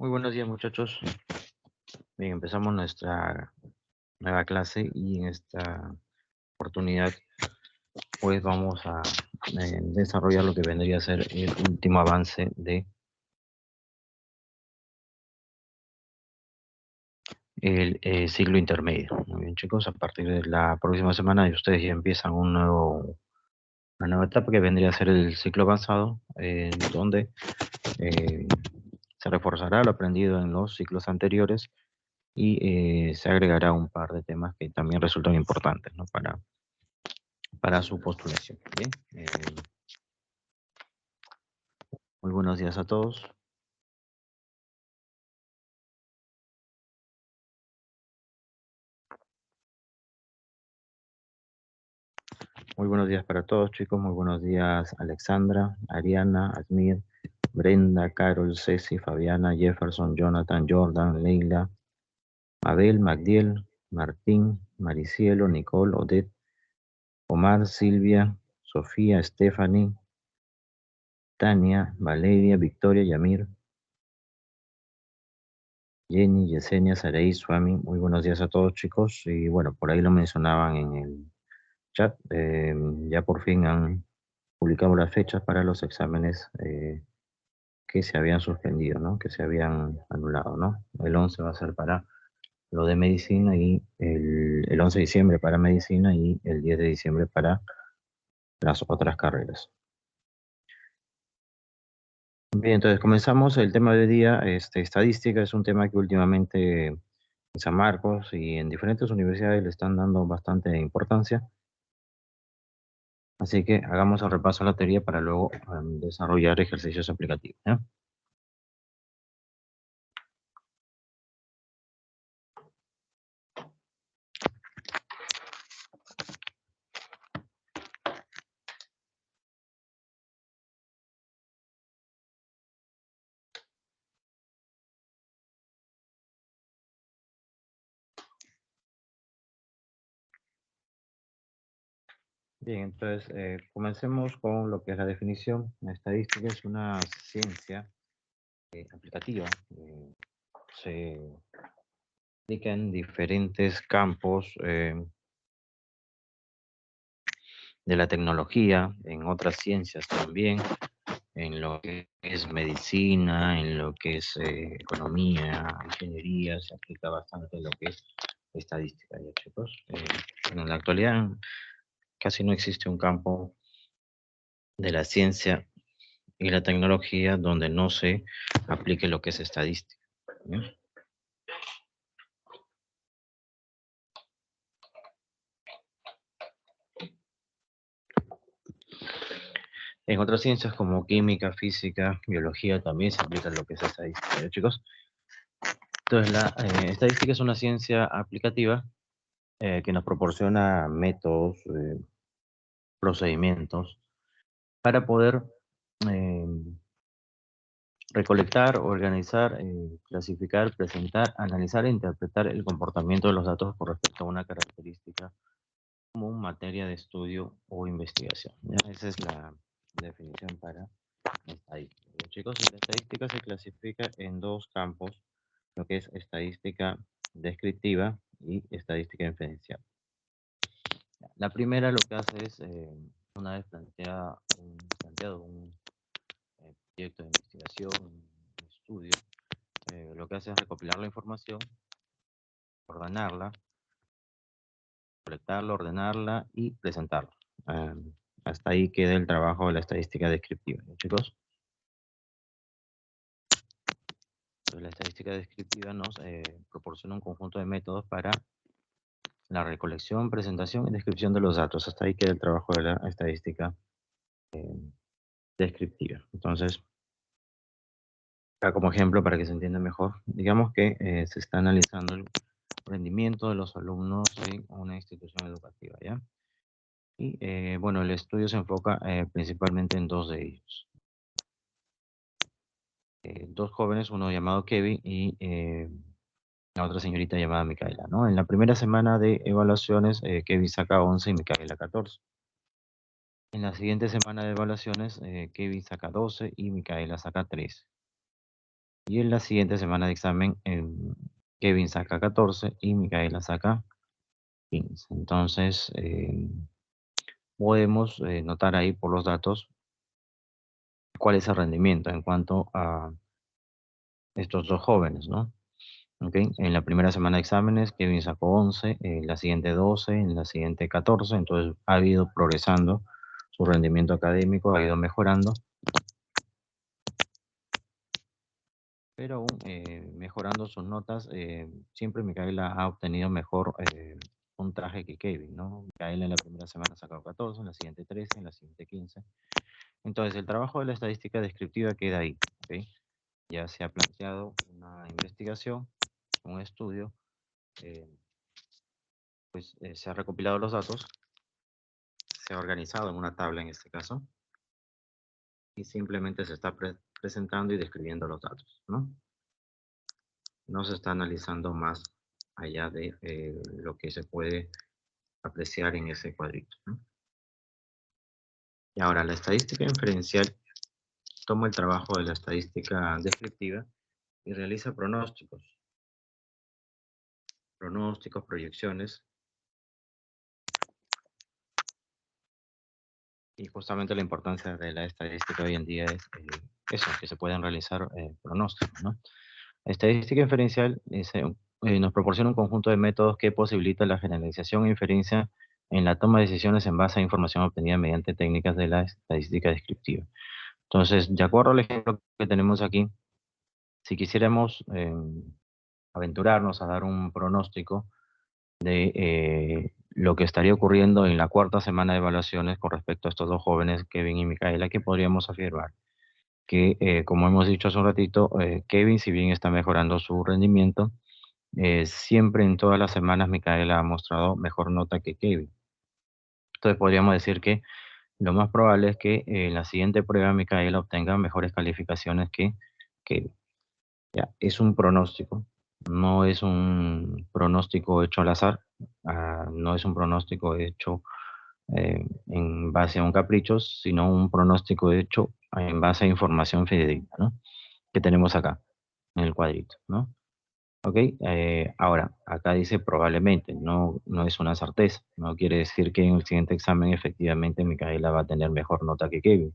Muy buenos días, muchachos. Bien, empezamos nuestra nueva clase y en esta oportunidad pues vamos a desarrollar lo que vendría a ser el último avance de el ciclo intermedio. Muy bien, chicos, a partir de la próxima semana ustedes ya empiezan una nueva etapa que vendría a ser el ciclo avanzado, donde eh, se reforzará lo aprendido en los ciclos anteriores y se agregará un par de temas que también resultan importantes, ¿no? Para su postulación. Bien, muy buenos días a todos. Muy buenos días para todos, chicos. Muy buenos días, Alexandra, Ariana, Asmir, Brenda, Carol, Ceci, Fabiana, Jefferson, Jonathan, Jordan, Leila, Abel, Magdiel, Martín, Maricielo, Nicole, Odette, Omar, Silvia, Sofía, Stephanie, Tania, Valeria, Victoria, Yamir, Jenny, Yesenia, Saraí, Swami. Muy buenos días a todos, chicos. Y bueno, por ahí lo mencionaban en el chat. Ya por fin han publicado las fechas para los exámenes que se habían suspendido, ¿no? Que se habían anulado, ¿no? El 11 va a ser para lo de medicina y el 11 de diciembre para medicina y el 10 de diciembre para las otras carreras. Bien, entonces comenzamos el tema de hoy día. Estadística es un tema que últimamente en San Marcos y en diferentes universidades le están dando bastante importancia. Así que hagamos el repaso a la teoría para luego desarrollar ejercicios aplicativos, ¿ya? Bien, entonces comencemos con lo que es la definición. La estadística es una ciencia aplicativa. Se aplica en diferentes campos de la tecnología, en otras ciencias también, en lo que es medicina, en lo que es economía, ingeniería, se aplica bastante lo que es estadística, ¿ya, chicos? En la actualidad casi no existe un campo de la ciencia y la tecnología donde no se aplique lo que es estadística. ¿Bien? En otras ciencias como química, física, biología también se aplica lo que es estadística, ¿ya, chicos? Entonces, la estadística es una ciencia aplicativa que nos proporciona métodos, procedimientos para poder eh, recolectar, organizar, clasificar, presentar, analizar e interpretar el comportamiento de los datos con respecto a una característica como materia de estudio o investigación. ¿Ya? Esa es la definición para estadística. Bien, chicos, y la estadística se clasifica en dos campos, lo que es estadística descriptiva y estadística inferencial. La primera lo que hace es, una vez planteado un proyecto de investigación, un estudio, lo que hace es recopilar la información, ordenarla, colectarla, ordenarla y presentarla. Eh, Hasta ahí queda el trabajo de la estadística descriptiva, ¿no, chicos? Entonces, la estadística descriptiva nos proporciona un conjunto de métodos para la recolección, presentación y descripción de los datos. Hasta ahí queda el trabajo de la estadística descriptiva. Entonces, acá como ejemplo, para que se entienda mejor, digamos que se está analizando el rendimiento de los alumnos en una institución educativa, ¿ya? Y bueno, el estudio se enfoca principalmente en dos de ellos. Dos jóvenes, uno llamado Kevin y la otra señorita llamada Micaela, ¿no? En la primera semana de evaluaciones, Kevin saca 11 y Micaela 14. En la siguiente semana de evaluaciones, Kevin saca 12 y Micaela saca 13. Y en la siguiente semana de examen, Kevin saca 14 y Micaela saca 15. Entonces, podemos notar ahí por los datos cuál es el rendimiento en cuanto a estos dos jóvenes, ¿no? ¿Ok? En la primera semana de exámenes, Kevin sacó 11, en la siguiente 12, en la siguiente 14, entonces ha ido progresando, su rendimiento académico ha ido mejorando, pero aún mejorando sus notas, siempre Micaela ha obtenido mejor puntaje que Kevin, ¿no? Micaela en la primera semana ha sacado 14, en la siguiente 13, en la siguiente 15. Entonces, el trabajo de la estadística descriptiva queda ahí, ¿ok? Ya se ha planteado una investigación, un estudio, eh, pues se ha recopilado los datos, se ha organizado en una tabla en este caso, y simplemente se está presentando y describiendo los datos, ¿no? No se está analizando más allá de lo que se puede apreciar en ese cuadrito, ¿no? Y ahora, la estadística inferencial toma el trabajo de la estadística descriptiva y realiza pronósticos, proyecciones. Y justamente la importancia de la estadística hoy en día es eso, que se pueden realizar pronósticos, ¿no? La estadística inferencial nos proporciona un conjunto de métodos que posibilita la generalización e inferencia en la toma de decisiones en base a información obtenida mediante técnicas de la estadística descriptiva. Entonces, de acuerdo al ejemplo que tenemos aquí, si quisiéramos aventurarnos a dar un pronóstico de lo que estaría ocurriendo en la cuarta semana de evaluaciones con respecto a estos dos jóvenes, Kevin y Micaela, que podríamos afirmar que, como hemos dicho hace un ratito, Kevin, si bien está mejorando su rendimiento, siempre en todas las semanas Micaela ha mostrado mejor nota que Kevin. Entonces podríamos decir que lo más probable es que en la siguiente prueba Micaela obtenga mejores calificaciones que Kevin. Ya, es un pronóstico, no es un pronóstico hecho al azar, no es un pronóstico hecho en base a un capricho, sino un pronóstico hecho en base a información fidedigna, ¿no? Que tenemos acá, en el cuadrito, ¿no? Ok, ahora, acá dice probablemente, no es una certeza, no quiere decir que en el siguiente examen efectivamente Micaela va a tener mejor nota que Kevin,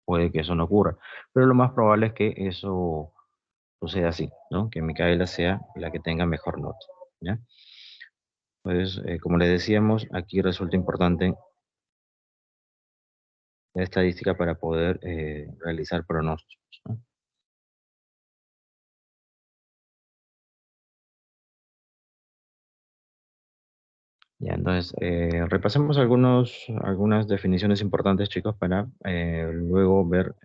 puede que eso no ocurra, pero lo más probable es que eso suceda así, ¿no? Que Micaela sea la que tenga mejor nota, ¿ya? Pues, como le decíamos, aquí resulta importante la estadística para poder realizar pronósticos, ¿no? Ya, entonces, repasemos algunas definiciones importantes, chicos, para luego ver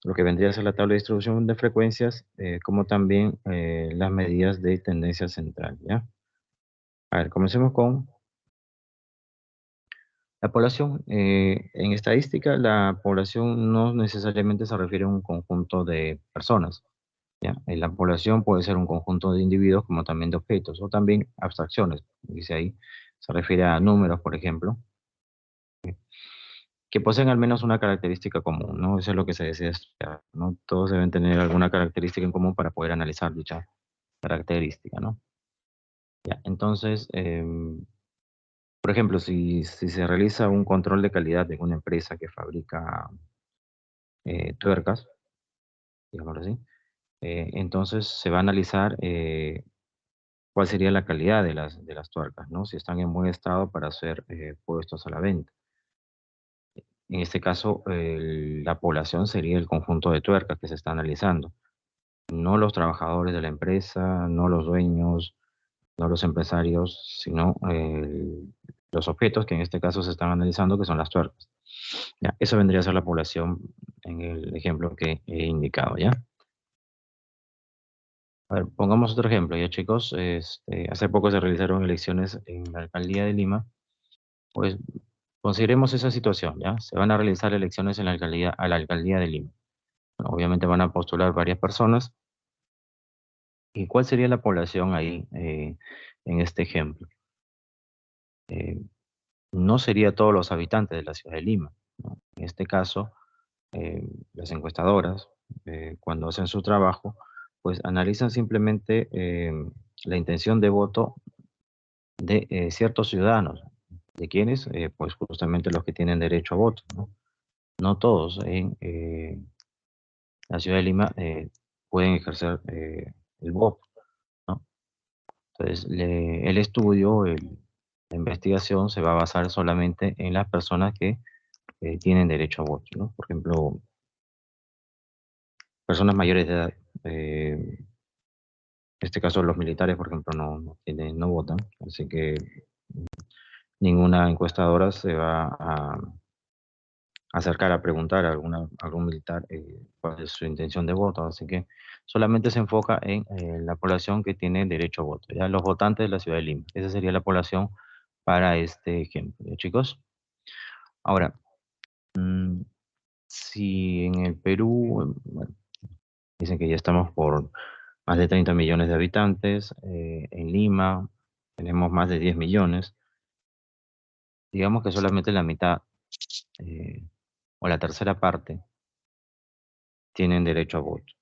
lo que vendría a ser la tabla de distribución de frecuencias, como también las medidas de tendencia central, ¿ya? A ver, comencemos con la población. En estadística, la población no necesariamente se refiere a un conjunto de personas, ¿ya? La población puede ser un conjunto de individuos como también de objetos o también abstracciones. Dice ahí, se refiere a números, por ejemplo, que poseen al menos una característica común, ¿no? Eso es lo que se desea estudiar, ¿no? Todos deben tener alguna característica en común para poder analizar dicha característica, ¿no? Ya, entonces, por ejemplo, si se realiza un control de calidad de una empresa que fabrica tuercas, digámoslo así, entonces se va a analizar cuál sería la calidad de las tuercas, ¿no? Si están en buen estado para ser puestos a la venta. En este caso, la población sería el conjunto de tuercas que se está analizando, no los trabajadores de la empresa, no los dueños, no los empresarios, sino los objetos que en este caso se están analizando, que son las tuercas. Ya, eso vendría a ser la población en el ejemplo que he indicado, ¿ya? A ver, pongamos otro ejemplo, ya chicos. Hace poco se realizaron elecciones en la alcaldía de Lima. Pues consideremos esa situación, ¿ya? Se van a realizar elecciones en a la alcaldía de Lima. Bueno, obviamente van a postular varias personas. ¿Y cuál sería la población ahí en este ejemplo? Eh, no sería todos los habitantes de la ciudad de Lima, ¿no? En este caso, las encuestadoras cuando hacen su trabajo, pues analizan simplemente la intención de voto de ciertos ciudadanos. ¿De quiénes? Pues justamente los que tienen derecho a voto, ¿no? No todos en la ciudad de Lima pueden ejercer el voto, ¿no? Entonces, el estudio, la investigación se va a basar solamente en las personas que tienen derecho a voto, ¿no? Por ejemplo, personas mayores de edad. En este caso, los militares, por ejemplo, no votan, así que ninguna encuestadora se va a acercar a preguntar a algún militar cuál es su intención de voto, así que solamente se enfoca en la población que tiene derecho a voto, ya los votantes de la ciudad de Lima. Esa sería la población para este ejemplo, ¿ya, chicos? Ahora, mm, si en el Perú, bueno, dicen que ya estamos por más de 30 millones de habitantes, en Lima tenemos más de 10 millones, digamos que solamente la mitad eh, o la tercera parte tienen derecho a voto.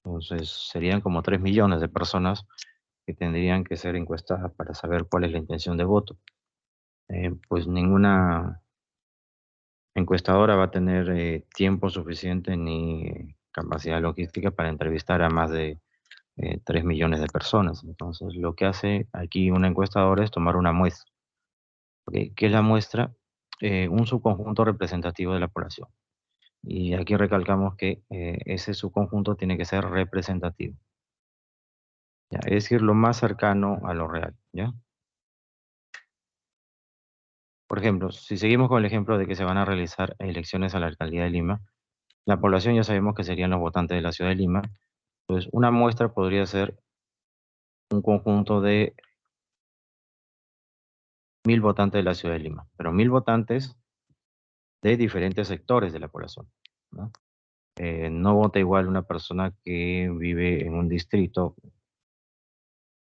Entonces serían como 3 millones de personas que tendrían que ser encuestadas para saber cuál es la intención de voto. Pues ninguna encuestadora va a tener tiempo suficiente ni capacidad logística para entrevistar a más de 3 millones de personas. Entonces lo que hace aquí una encuestadora es tomar una muestra. ¿Ok? ¿Qué es la muestra? Un subconjunto representativo de la población. Y aquí recalcamos que ese subconjunto tiene que ser representativo. ¿Ya? Es decir, lo más cercano a lo real, ¿ya? Por ejemplo, si seguimos con el ejemplo de que se van a realizar elecciones a la alcaldía de Lima, la población ya sabemos que serían los votantes de la ciudad de Lima, pues una muestra podría ser un conjunto de 1000 votantes de la ciudad de Lima, pero 1000 votantes de diferentes sectores de la población, ¿no? No vota igual una persona que vive en un distrito,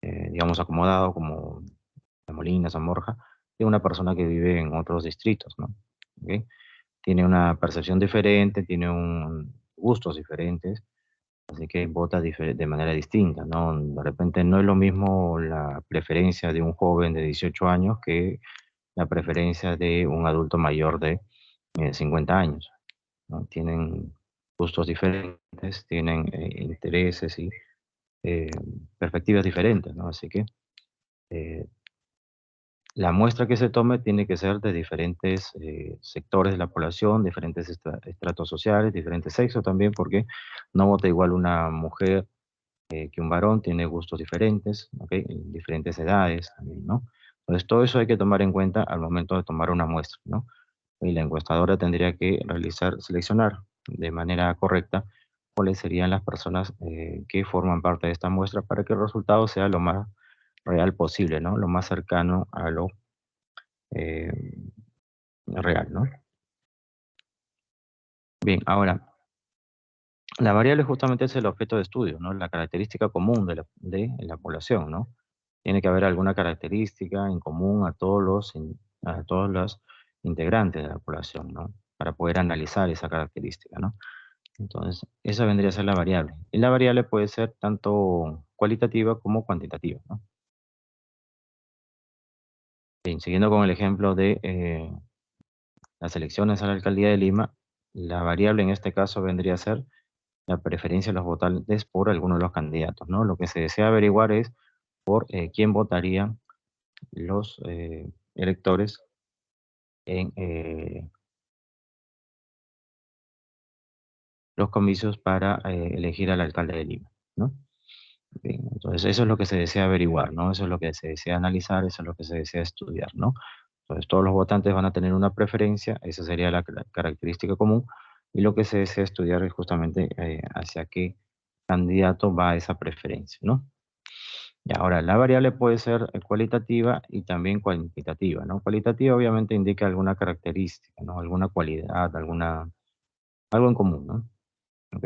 digamos, acomodado como La Molina, San Borja, que una persona que vive en otros distritos, ¿no? ¿Ok? Tiene una percepción diferente, tiene gustos diferentes, así que vota de manera distinta, ¿no? De repente no es lo mismo la preferencia de un joven de 18 años que la preferencia de un adulto mayor de 50 años, ¿no? Tienen gustos diferentes, tienen intereses y eh, perspectivas diferentes, ¿no? Así que eh, la muestra que se tome tiene que ser de diferentes sectores de la población, diferentes estratos sociales, diferentes sexos también, porque no vota igual una mujer que un varón, tiene gustos diferentes, ¿ok? Diferentes edades también, ¿no? Entonces, todo eso hay que tomar en cuenta al momento de tomar una muestra, ¿no? Y la encuestadora tendría que seleccionar de manera correcta cuáles serían las personas que forman parte de esta muestra para que el resultado sea lo más real posible, ¿no? Lo más cercano a lo eh, real, ¿no? Bien, ahora, la variable justamente es el objeto de estudio, ¿no? La característica común de la población, ¿no? Tiene que haber alguna característica en común a todos los integrantes de la población, ¿no? Para poder analizar esa característica, ¿no? Entonces, esa vendría a ser la variable. Y la variable puede ser tanto cualitativa como cuantitativa, ¿no? Bien, siguiendo con el ejemplo de las elecciones a la alcaldía de Lima, la variable en este caso vendría a ser la preferencia de los votantes por alguno de los candidatos, ¿no? Lo que se desea averiguar es por quién votarían los electores en los comicios para elegir al alcalde de Lima, ¿no? Bien, entonces eso es lo que se desea averiguar, ¿no? Eso es lo que se desea analizar, eso es lo que se desea estudiar, ¿no? Entonces todos los votantes van a tener una preferencia, esa sería la característica común, y lo que se desea estudiar es justamente hacia qué candidato va esa preferencia, ¿no? Y ahora, la variable puede ser cualitativa y también cuantitativa, ¿no? Cualitativa obviamente indica alguna característica, ¿no? Alguna cualidad, algo en común, ¿no? Ok,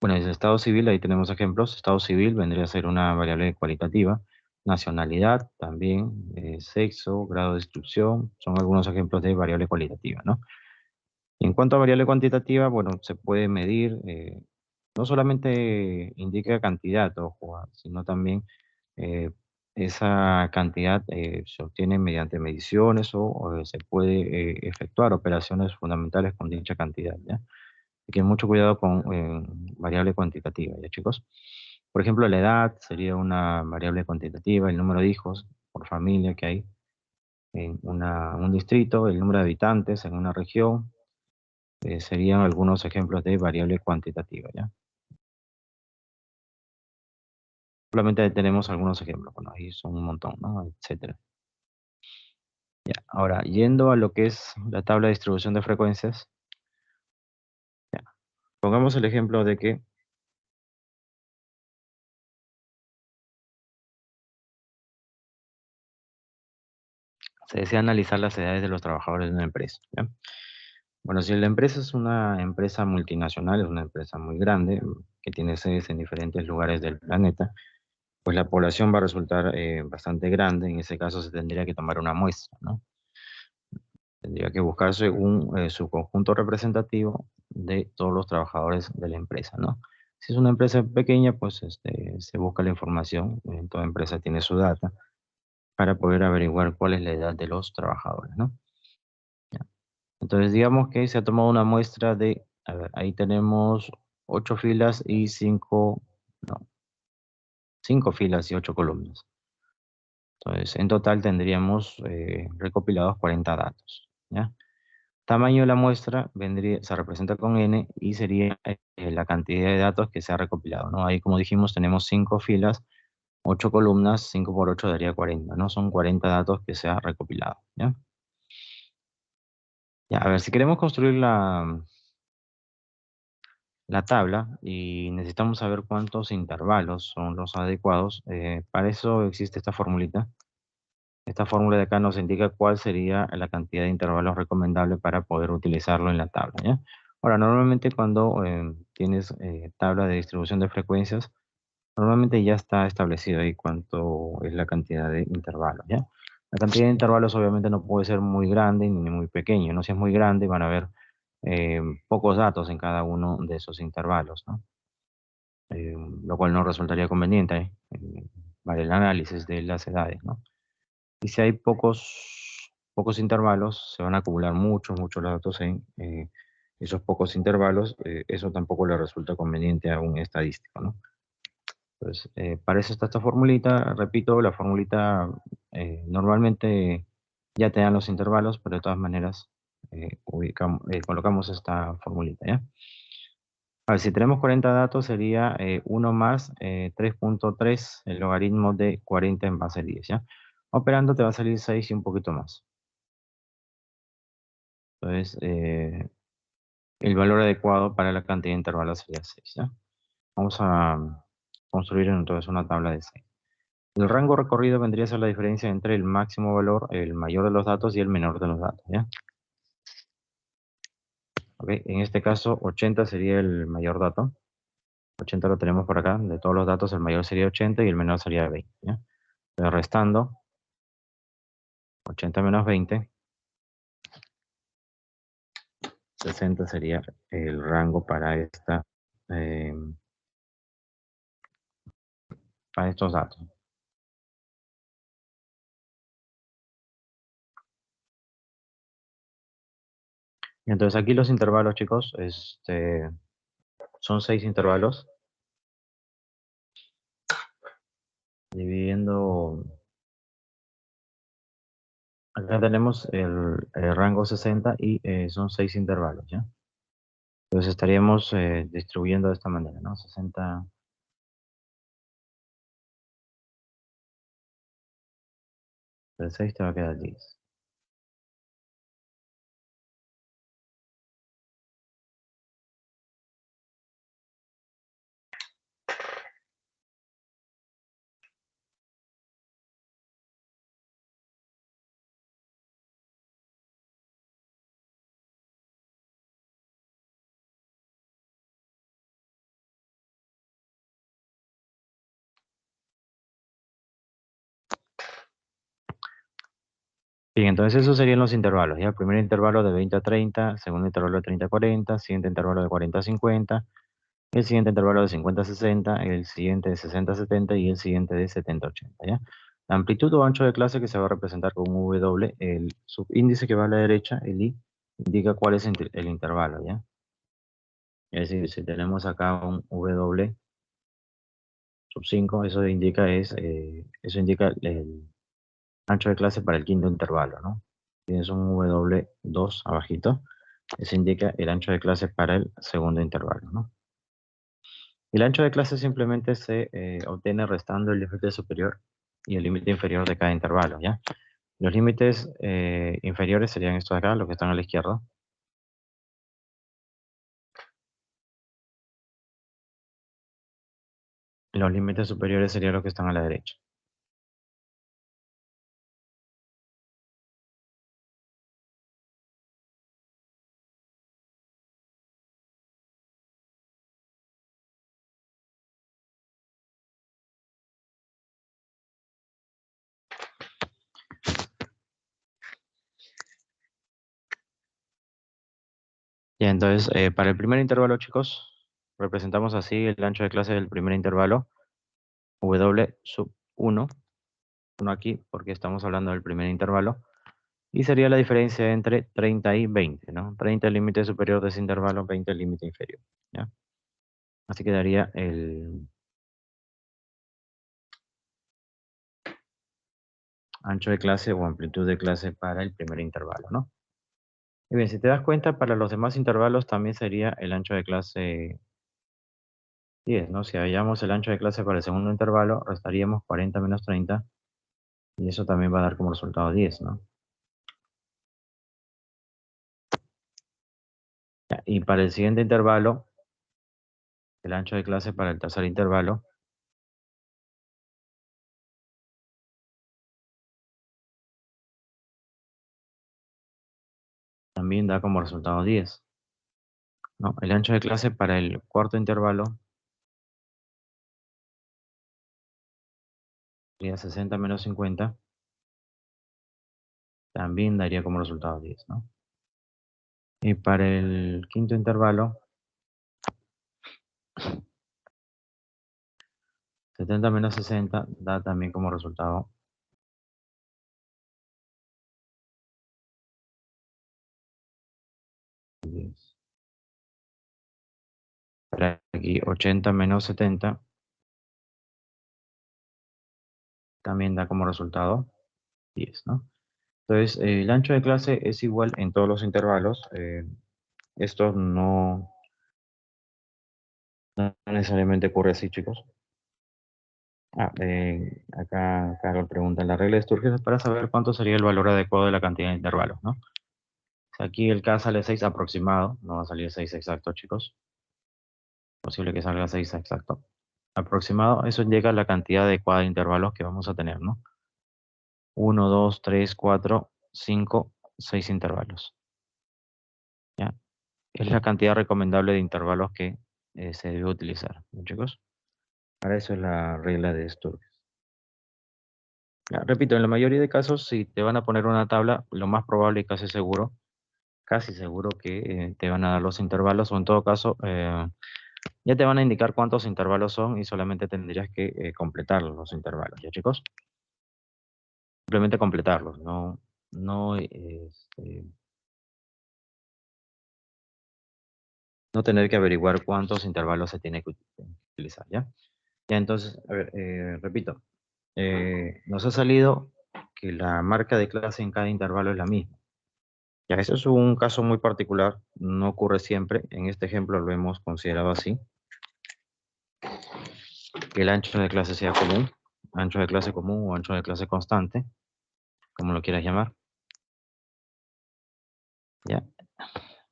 bueno, el estado civil, ahí tenemos ejemplos. Estado civil vendría a ser una variable cualitativa. Nacionalidad también, sexo, grado de instrucción, son algunos ejemplos de variable cualitativa, ¿no? En cuanto a variable cuantitativa, bueno, se puede medir, no solamente indica cantidad, ojo, sino también eh, esa cantidad se obtiene mediante mediciones o se puede efectuar operaciones fundamentales con dicha cantidad, ¿ya? Hay que tener mucho cuidado con variable cuantitativa, ¿ya, chicos? Por ejemplo, la edad sería una variable cuantitativa, el número de hijos por familia que hay en un distrito, el número de habitantes en una región, serían algunos ejemplos de variable cuantitativa, ¿ya? Solamente tenemos algunos ejemplos, bueno, ahí son un montón, ¿no? Etcétera. Ya, ahora, yendo a lo que es la tabla de distribución de frecuencias, ya, pongamos el ejemplo de que se desea analizar las edades de los trabajadores de una empresa, ¿ya? Bueno, si la empresa es una empresa multinacional, es una empresa muy grande, que tiene sedes en diferentes lugares del planeta, pues la población va a resultar bastante grande. En ese caso se tendría que tomar una muestra, ¿no? Tendría que buscarse un subconjunto representativo de todos los trabajadores de la empresa, ¿no? Si es una empresa pequeña, pues se busca la información, toda empresa tiene su data, para poder averiguar cuál es la edad de los trabajadores, ¿no? Ya. Entonces, digamos que se ha tomado una muestra de, a ver, ahí tenemos 8 filas y 5, no, 5 filas y 8 columnas. Entonces, en total tendríamos recopilados 40 datos, ¿ya? Tamaño de la muestra se representa con n y sería la cantidad de datos que se ha recopilado, ¿no? Ahí, como dijimos, tenemos 5 filas, 8 columnas, 5 por 8 daría 40, ¿no? Son 40 datos que se ha recopilado, ¿ya? Ya, a ver, si queremos construir la tabla y necesitamos saber cuántos intervalos son los adecuados, para eso existe esta formulita. Esta fórmula de acá nos indica cuál sería la cantidad de intervalos recomendable para poder utilizarlo en la tabla, ¿ya? Ahora, normalmente cuando tienes tabla de distribución de frecuencias, normalmente ya está establecido ahí cuánto es la cantidad de intervalos, ¿ya? La cantidad de intervalos obviamente no puede ser muy grande ni muy pequeño, ¿no? Si es muy grande van a haber pocos datos en cada uno de esos intervalos, ¿no? Lo cual no resultaría conveniente para el análisis de las edades, ¿no? Y si hay pocos intervalos, se van a acumular muchos datos en esos pocos intervalos. Eso tampoco le resulta conveniente a un estadístico, ¿no? Entonces, para eso está esta formulita. Repito, la formulita normalmente ya te dan los intervalos, pero de todas maneras colocamos esta formulita, ¿ya? A ver, si tenemos 40 datos, sería 1 más 3.3, el logaritmo de 40 en base 10, ¿ya? Operando te va a salir 6 y un poquito más. Entonces, el valor adecuado para la cantidad de intervalos sería 6, ¿ya? Vamos a construir entonces una tabla de 6. El rango recorrido vendría a ser la diferencia entre el máximo valor, el mayor de los datos y el menor de los datos, ¿ya? Ok, en este caso 80 sería el mayor dato. 80 lo tenemos por acá. De todos los datos, el mayor sería 80 y el menor sería 20, ¿ya? Entonces, restando 80 menos 20, 60 sería el rango eh, para estos datos. Entonces aquí los intervalos, chicos, son 6 intervalos. Dividiendo, acá tenemos el rango 60 y son 6 intervalos, ¿ya? Entonces estaríamos distribuyendo de esta manera, ¿no? 60, de 6 te va a quedar 10. Bien, entonces esos serían los intervalos, ¿ya? El primer intervalo de 20 a 30, segundo intervalo de 30 a 40, siguiente intervalo de 40 a 50, el siguiente intervalo de 50 a 60, el siguiente de 60 a 70 y el siguiente de 70 a 80, ¿ya? La amplitud o ancho de clase que se va a representar con un W, el subíndice que va a la derecha, el I, indica cuál es el intervalo, ¿ya? Es decir, si tenemos acá un W sub 5, eso indica el ancho de clase para el quinto intervalo, ¿no? Tienes un W2 abajito, eso indica el ancho de clase para el segundo intervalo, ¿no? El ancho de clase simplemente se obtiene restando el límite superior y el límite inferior de cada intervalo, ¿ya? Los límites inferiores serían estos de acá, los que están a la izquierda. Los límites superiores serían los que están a la derecha. Ya, entonces, para el primer intervalo, chicos, representamos así el ancho de clase del primer intervalo, W sub 1, 1 aquí, porque estamos hablando del primer intervalo, y sería la diferencia entre 30 y 20, ¿no? 30 el límite superior de ese intervalo, 20 el límite inferior, ¿ya? Así quedaría el ancho de clase o amplitud de clase para el primer intervalo, ¿no? Y bien, si te das cuenta, para los demás intervalos también sería el ancho de clase 10, ¿no? Si hallamos el ancho de clase para el segundo intervalo, restaríamos 40 menos 30, y eso también va a dar como resultado 10, ¿no? Ya, y para el siguiente intervalo, el ancho de clase para el tercer intervalo, también da como resultado 10, ¿no? El ancho de clase para el cuarto intervalo sería 60 menos 50, también daría como resultado 10, ¿no? Y para el quinto intervalo, 70 menos 60 da también como resultado 10. Para aquí 80 menos 70 también da como resultado 10, ¿no? Entonces, el ancho de clase es igual en todos los intervalos. Esto no necesariamente ocurre así, chicos. Acá Carol pregunta, la regla de Sturges es para saber cuánto sería el valor adecuado de la cantidad de intervalos, ¿no? Si aquí el K sale 6 aproximado, no va a salir 6 exacto, chicos. Posible que salga 6 exacto. Aproximado, eso indica la cantidad adecuada de intervalos que vamos a tener, ¿no? 1, 2, 3, 4, 5, 6 intervalos, ¿ya? Es la cantidad recomendable de intervalos que se debe utilizar, ¿no, chicos? Para eso es la regla de Sturges. Ya, repito, en la mayoría de casos, si te van a poner una tabla, lo más probable y casi seguro que te van a dar los intervalos, o en todo caso, ya te van a indicar cuántos intervalos son y solamente tendrías que completar los intervalos, ¿ya, chicos? Simplemente completarlos, no, no tener que averiguar cuántos intervalos se tiene que utilizar, ¿ya? Ya, entonces, a ver, repito, nos ha salido que la marca de clase en cada intervalo es la misma. Ya, eso es un caso muy particular, no ocurre siempre. En este ejemplo lo hemos considerado así, que el ancho de clase sea común, ancho de clase común o ancho de clase constante, como lo quieras llamar, ¿ya?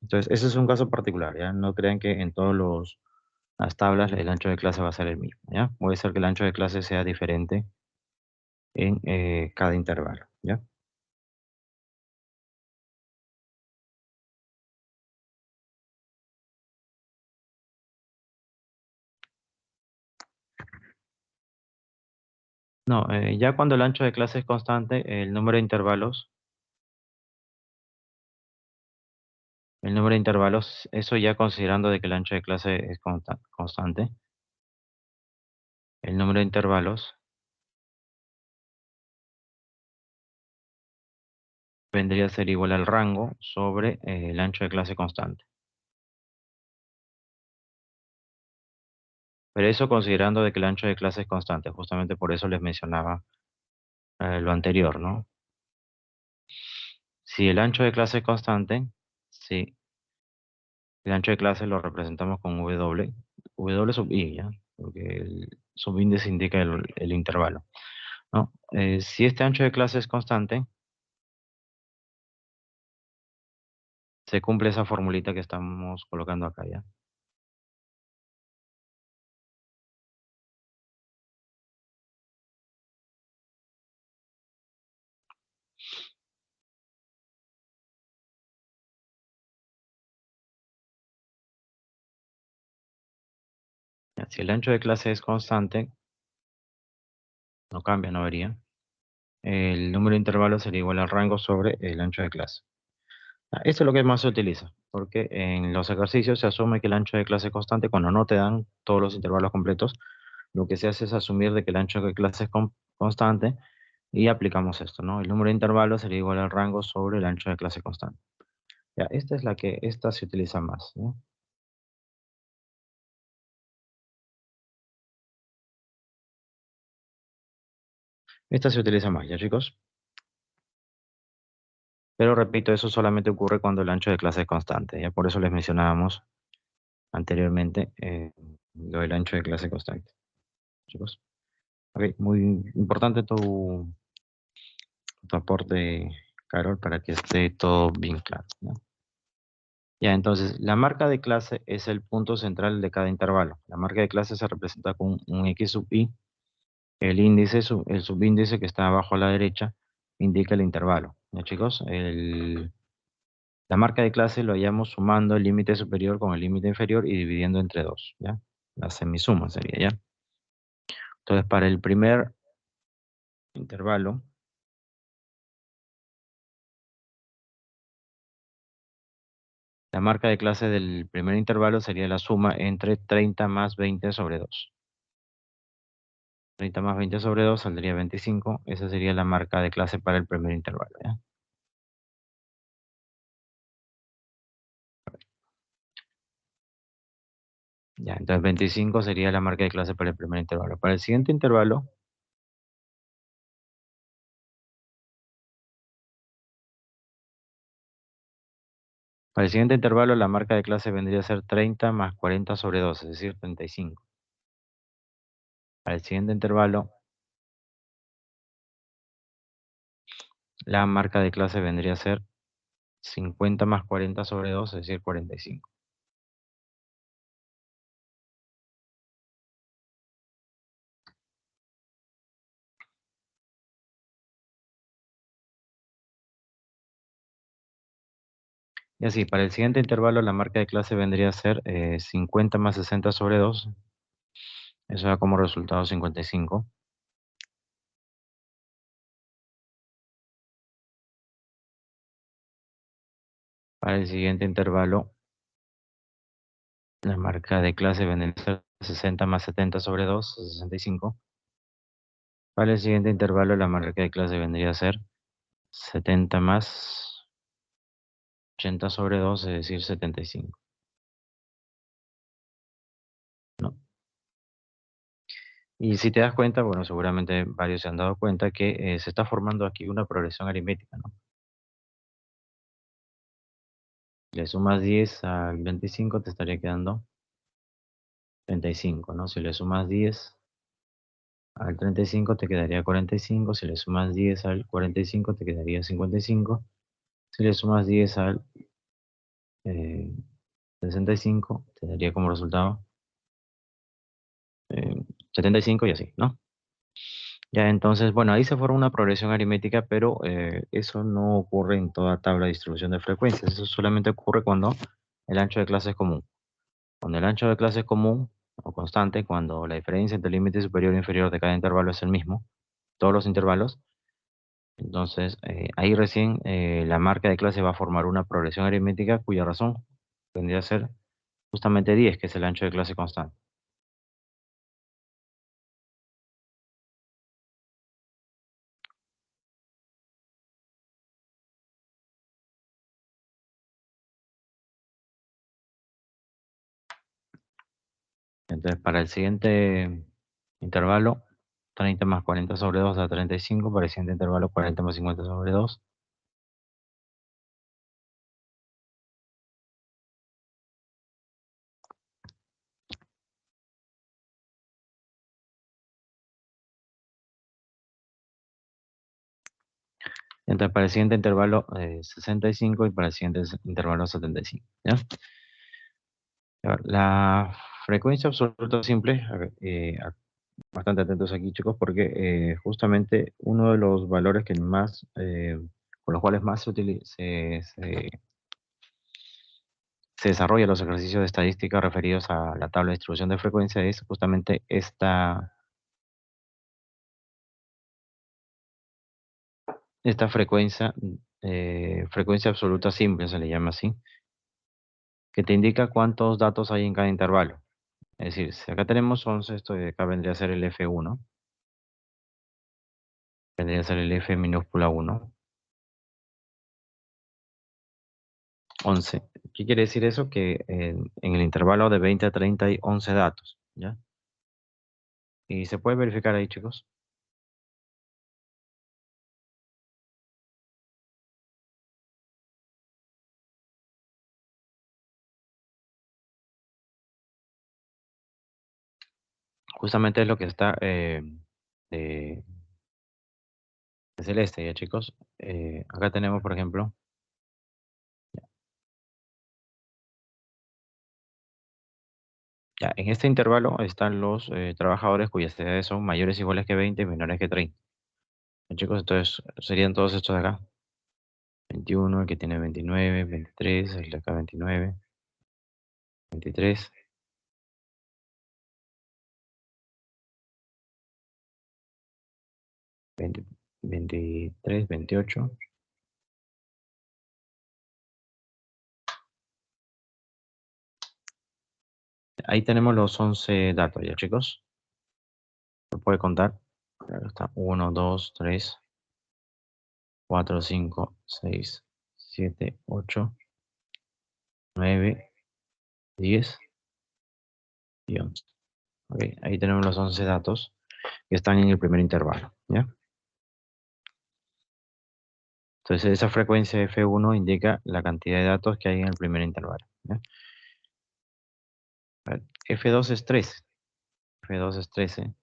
Entonces, ese es un caso particular, ¿ya? No crean que en todas las tablas el ancho de clase va a ser el mismo, ¿ya? Puede ser que el ancho de clase sea diferente en cada intervalo, ¿ya? No, ya cuando el ancho de clase es constante, el número de intervalos El número de intervalos, eso ya considerando de que el ancho de clase es constante. El número de intervalos vendría a ser igual al rango sobre el ancho de clase constante. Pero eso considerando de que el ancho de clase es constante, justamente por eso les mencionaba lo anterior, ¿no? Si el ancho de clase es constante, sí, el ancho de clase lo representamos con W sub I, ¿ya? Porque el subíndice indica el intervalo, ¿no? Si este ancho de clase es constante, se cumple esa formulita que estamos colocando acá, ¿ya? Ya, si el ancho de clase es constante, no cambia, no varía. El número de intervalos sería igual al rango sobre el ancho de clase. Esto es lo que más se utiliza, porque en los ejercicios se asume que el ancho de clase es constante cuando no te dan todos los intervalos completos. Lo que se hace es asumir de que el ancho de clase es constante y aplicamos esto, ¿no? El número de intervalos sería igual al rango sobre el ancho de clase constante. Ya, esta se utiliza más, ¿no? Esta se utiliza más, ¿ya, chicos? Pero repito, eso solamente ocurre cuando el ancho de clase es constante, ¿ya? Por eso les mencionábamos anteriormente lo del ancho de clase constante, chicos. Ok, muy importante tu aporte, Carol, para que esté todo bien claro, ¿no? Ya, entonces, la marca de clase es el punto central de cada intervalo. La marca de clase se representa con un X sub I. El índice, el subíndice que está abajo a la derecha, indica el intervalo. ¿Ya, chicos? La marca de clase lo hallamos sumando el límite superior con el límite inferior y dividiendo entre 2, ¿ya? La semisuma sería, ¿ya? Entonces, para el primer intervalo, la marca de clase del primer intervalo sería la suma entre 30 más 20 sobre 2. 30 más 20 sobre 2 saldría 25. Esa sería la marca de clase para el primer intervalo, ¿ya? Ya, entonces 25 sería la marca de clase para el primer intervalo. Para el siguiente intervalo la marca de clase vendría a ser 30 más 40 sobre 2, es decir, 35. Para el siguiente intervalo, la marca de clase vendría a ser 50 más 40 sobre 2, es decir, 45. Y así, para el siguiente intervalo la marca de clase vendría a ser 50 más 60 sobre 2. Eso da como resultado 55. Para el siguiente intervalo, la marca de clase vendría a ser 60 más 70 sobre 2, 65. Para el siguiente intervalo, la marca de clase vendría a ser 70 más 80 sobre 2, es decir, 75, ¿no? Y si te das cuenta, bueno, seguramente varios se han dado cuenta que se está formando aquí una progresión aritmética, ¿no? Le sumas 10 al 25 te estaría quedando 35, ¿no? Si le sumas 10 al 35 te quedaría 45. Si le sumas 10 al 45 te quedaría 55. Si le sumas 10 al 65 te daría como resultado eh, 75 y así, ¿no? Ya, entonces, bueno, ahí se forma una progresión aritmética, pero eso no ocurre en toda tabla de distribución de frecuencias. Eso solamente ocurre cuando el ancho de clase es común. Cuando el ancho de clase es común o constante, cuando la diferencia entre el límite superior e inferior de cada intervalo es el mismo, todos los intervalos, Entonces, ahí recién la marca de clase va a formar una progresión aritmética cuya razón tendría a ser justamente 10, que es el ancho de clase constante. Entonces, para el siguiente intervalo, 30 más 40 sobre 2 da 35. Para el siguiente intervalo, 40 más 50 sobre 2. Entonces, para el siguiente intervalo, 65, y para el siguiente intervalo, 75. ¿Ya? La frecuencia absoluta simple, a ver, bastante atentos aquí, chicos, porque justamente uno de los valores que más, con los cuales más se desarrollan los ejercicios de estadística referidos a la tabla de distribución de frecuencia es justamente esta frecuencia, frecuencia absoluta simple, se le llama así, que te indica cuántos datos hay en cada intervalo. Es decir, si acá tenemos 11, esto de acá vendría a ser el F1, vendría a ser el F minúscula 1, 11. ¿Qué quiere decir eso? Que en el intervalo de 20 a 30 hay 11 datos, ¿ya? Y se puede verificar ahí, chicos. Justamente es lo que está de, de celeste, ¿ya, chicos? Acá tenemos, por ejemplo, ya, en este intervalo están los trabajadores cuyas edades son mayores o iguales que 20 y menores que 30. ¿Ya, chicos? Entonces serían todos estos de acá. 21, el que tiene 29, 23, el de acá 29, 23, 20, 23, 28. Ahí tenemos los 11 datos, ¿ya, chicos? Se puede contar. Acá está 1, 2, 3, 4, 5, 6, 7, 8, 9, 10 y 11. Ok, ahí tenemos los 11 datos que están en el primer intervalo, ¿ya? Entonces esa frecuencia F1 indica la cantidad de datos que hay en el primer intervalo, ¿ya? A ver, F2 es 13. F2 es 13.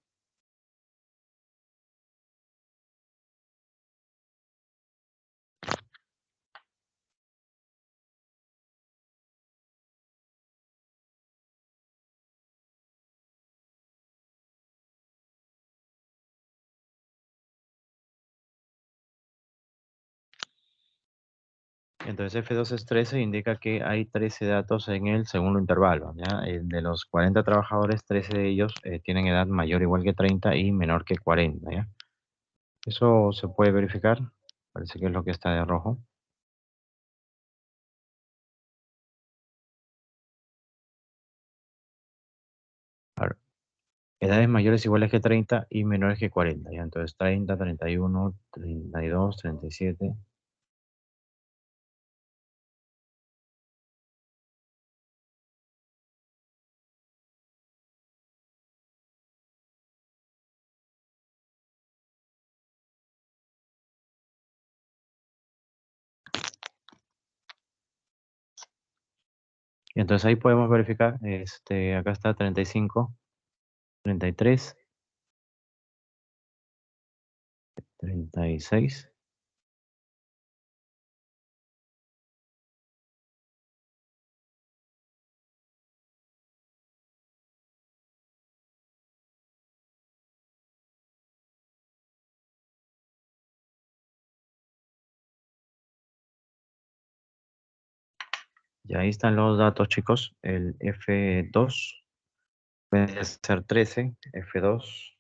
Entonces F2 es 13, indica que hay 13 datos en el segundo intervalo, ¿ya? De los 40 trabajadores, 13 de ellos tienen edad mayor o igual que 30 y menor que 40, ¿ya? Eso se puede verificar. Parece que es lo que está de rojo. A ver, edades mayores iguales que 30 y menores que 40, ¿ya? Entonces 30, 31, 32, 37. Y entonces ahí podemos verificar, acá está 35, 33, 36. Y ahí están los datos, chicos. El F2 puede ser 13, F2,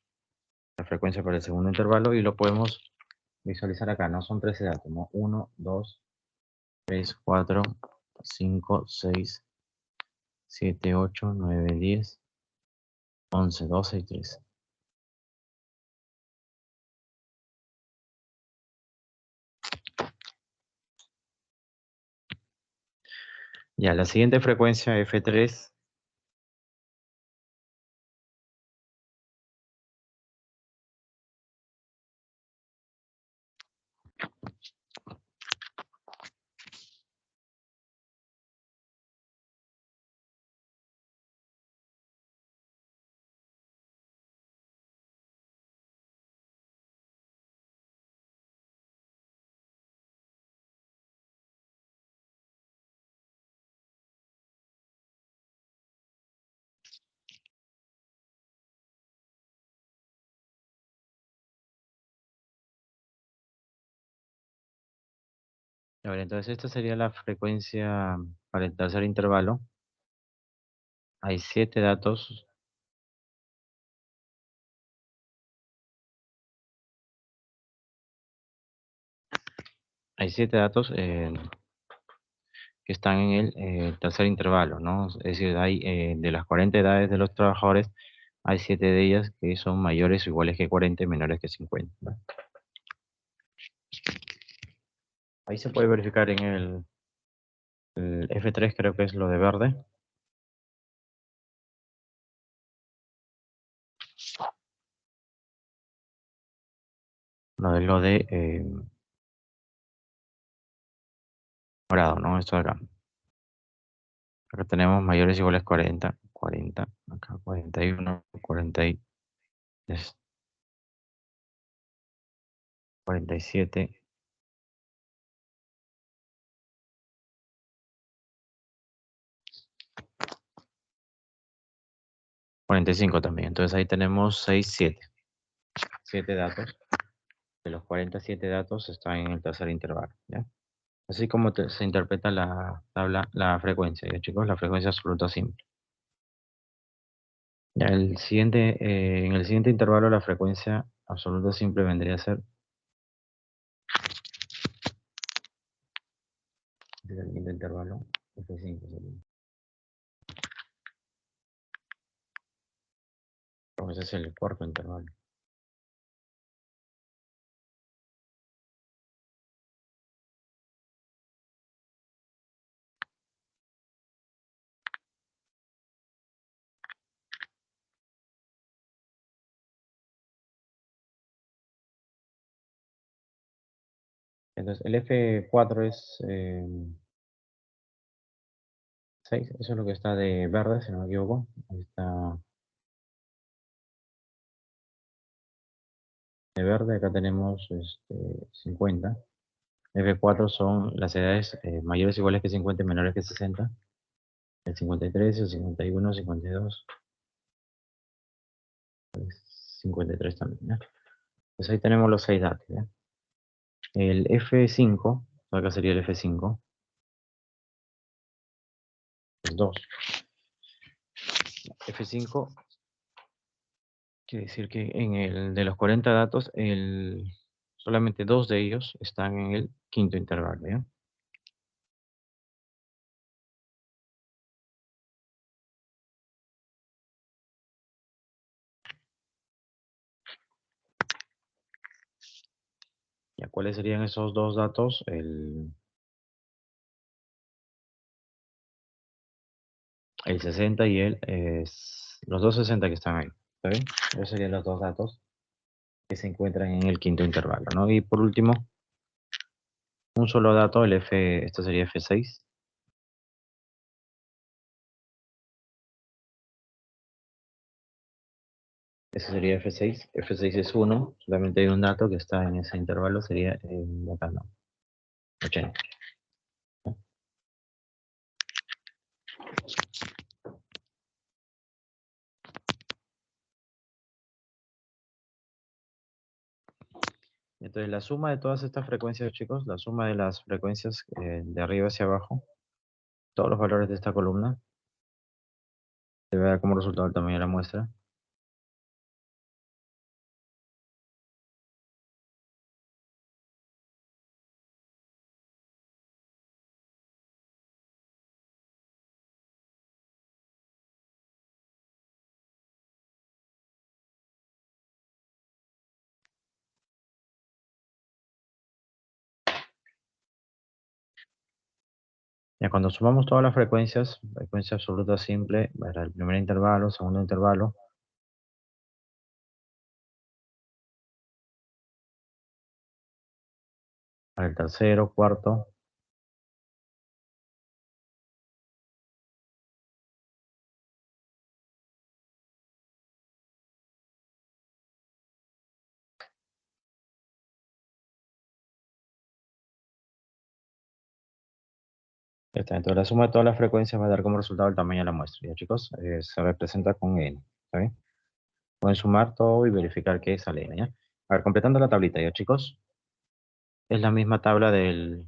la frecuencia para el segundo intervalo, y lo podemos visualizar acá, no son 13 datos, ¿no? 1, 2, 3, 4, 5, 6, 7, 8, 9, 10, 11, 12 y 13. Ya, la siguiente frecuencia F3. A ver, entonces esta sería la frecuencia para el tercer intervalo. Hay 7 datos. Hay 7 datos que están en el tercer intervalo, ¿no? Es decir, hay de las 40 edades de los trabajadores, hay 7 de ellas que son mayores o iguales que 40 y menores que 50, ¿no? Ahí se puede verificar en el F3, creo que es lo de verde. Lo de morado, ¿no? Esto de acá. Acá tenemos mayores o iguales 40, 40, acá 41, 43, 47, 45 también. Entonces ahí tenemos 6, 7. 7 datos. De los 47 datos están en el tercer intervalo, ¿ya? Así como se interpreta la tabla, la frecuencia, ¿ya, chicos? La frecuencia absoluta simple. Ya, en el siguiente intervalo la frecuencia absoluta simple vendría a ser el quinto intervalo, F5 sería. Porque ese es el cuarto intervalo. Entonces el F4 es 6, eso es lo que está de verde, si no me equivoco. Ahí está de verde, acá tenemos 50. F4 son las edades mayores o iguales que 50 y menores que 60. El 53, el 51, 52, 53 también, ¿ya? Pues ahí tenemos los 6 datos, ¿ya? El F5, acá sería el F5, el 2. F5 quiere decir que en el de los 40 datos, solamente 2 de ellos están en el quinto intervalo, ¿ya? ¿Ya cuáles serían esos dos datos? El 60 y los dos 60 que están ahí, ¿está bien? Esos serían los dos datos que se encuentran en el quinto intervalo, ¿no? Y por último, un solo dato, esto sería F6. Ese sería F6. F6 es 1, solamente hay un dato que está en ese intervalo, sería acá, no, 80. Entonces la suma de todas estas frecuencias, chicos, la suma de las frecuencias de arriba hacia abajo, todos los valores de esta columna, se ve como resultado el tamaño de la muestra. Ya cuando sumamos todas las frecuencias, frecuencia absoluta simple para el primer intervalo, segundo intervalo, para el tercero, cuarto. Ya está. Entonces la suma de todas las frecuencias va a dar como resultado el tamaño de la muestra. Ya chicos, se representa con n. ¿Está bien? Pueden sumar todo y verificar que sale n, ¿ya? A ver, completando la tablita, ya chicos. Es la misma tabla de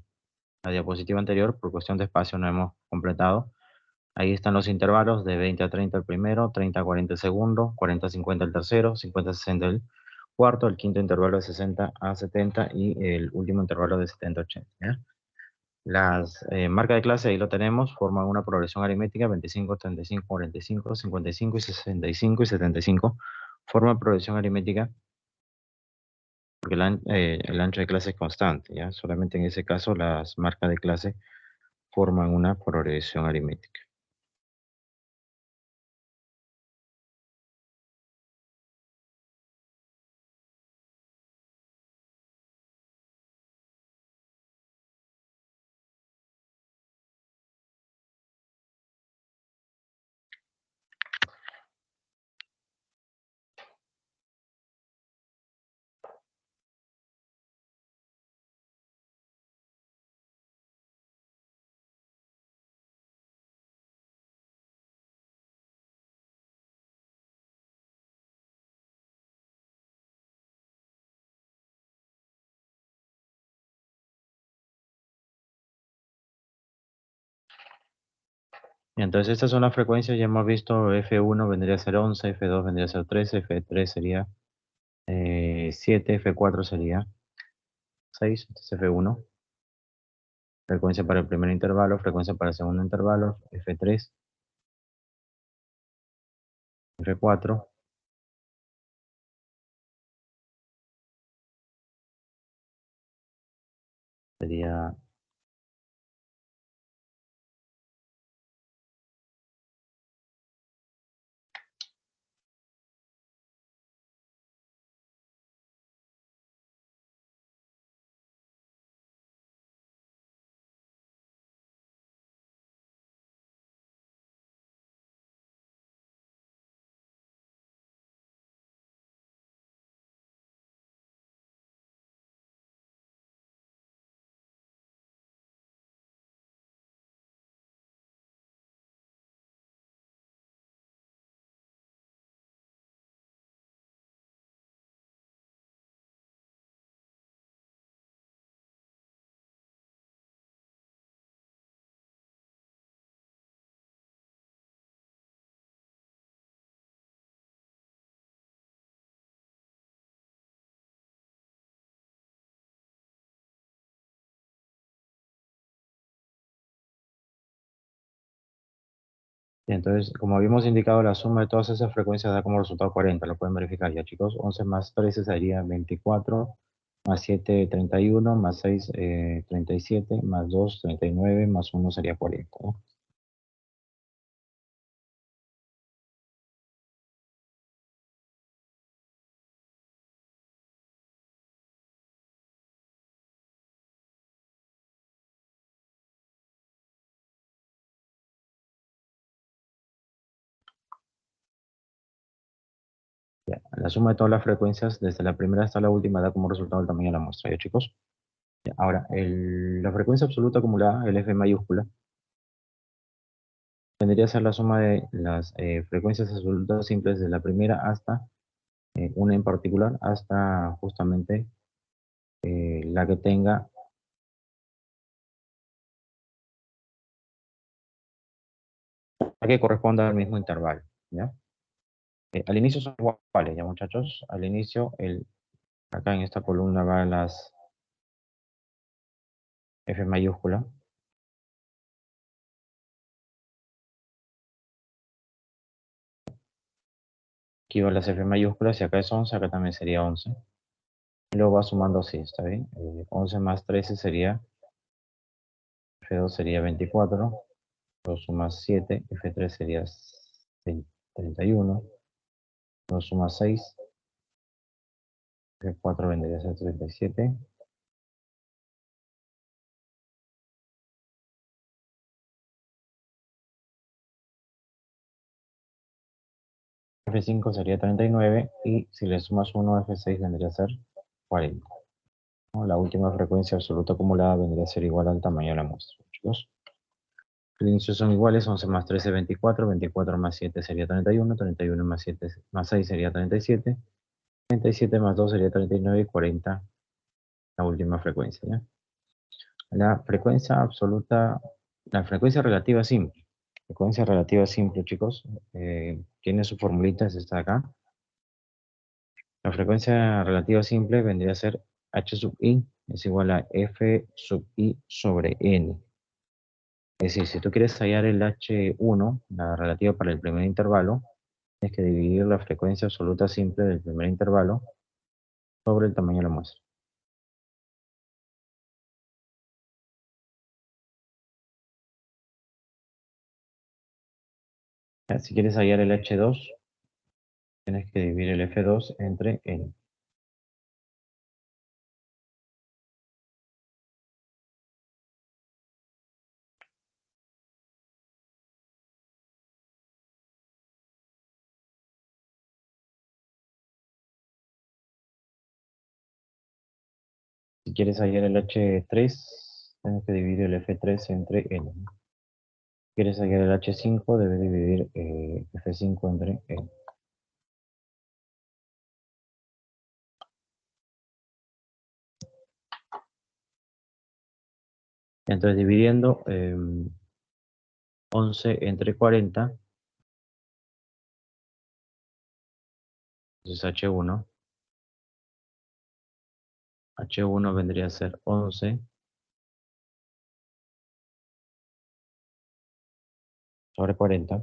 la diapositiva anterior, por cuestión de espacio no hemos completado. Ahí están los intervalos de 20 a 30 el primero, 30 a 40 el segundo, 40 a 50 el tercero, 50 a 60 el cuarto, el quinto intervalo de 60 a 70 y el último intervalo de 70 a 80. ¿Ya? Las marcas de clase ahí lo tenemos, forman una progresión aritmética 25, 35, 45, 55 y 65 y 75. Forman progresión aritmética porque el ancho de clase es constante, ¿ya? Solamente en ese caso las marcas de clase forman una progresión aritmética. Y entonces estas son las frecuencias, ya hemos visto F1 vendría a ser 11, F2 vendría a ser 13, F3 sería 7, F4 sería 6, entonces F1, frecuencia para el primer intervalo, frecuencia para el segundo intervalo, F3, F4, sería. Y entonces, como habíamos indicado, la suma de todas esas frecuencias da como resultado 40, lo pueden verificar ya chicos. 11 más 13 sería 24, más 7, 31, más 6, 37, más 2, 39, más 1 sería 40, ¿no? Ya, la suma de todas las frecuencias, desde la primera hasta la última, da como resultado el tamaño de la muestra, ¿ya chicos? Ya, ahora, la frecuencia absoluta acumulada, el F mayúscula, tendría a ser la suma de las frecuencias absolutas simples de la primera hasta una en particular, hasta justamente la que tenga, la que corresponda al mismo intervalo, ¿ya? Al inicio son iguales, ¿ya muchachos? Al inicio, acá en esta columna van las F mayúscula, aquí van las F mayúsculas, y acá es 11, acá también sería 11. Y luego va sumando así, ¿está bien? 11 más 13 sería F2 sería 24, 2 más 7, F3 sería 31, 2 más 6, F4 vendría a ser 37, F5 sería 39 y si le sumas 1 F6 vendría a ser 40. ¿No? La última frecuencia absoluta acumulada vendría a ser igual al tamaño de la muestra, chicos. Los inicios son iguales, 11 más 13 es 24, 24 más 7 sería 31, 31 más 7 más 6 sería 37, 37 más 2 sería 39 y 40 la última frecuencia, ¿ya? La frecuencia absoluta, la frecuencia relativa simple. Frecuencia relativa simple, chicos, tiene su formulita, es esta de acá. La frecuencia relativa simple vendría a ser h sub i es igual a f sub i sobre n. Es decir, si tú quieres hallar el h1, la relativa para el primer intervalo, tienes que dividir la frecuencia absoluta simple del primer intervalo sobre el tamaño de la muestra. Ya, si quieres hallar el h2, tienes que dividir el f2 entre n. Si quieres hallar el h3, tienes que dividir el f3 entre n. Si quieres hallar el h5, debes dividir f5 entre n. Entonces, dividiendo 11 entre 40, entonces h1. H1 vendría a ser 11 sobre 40.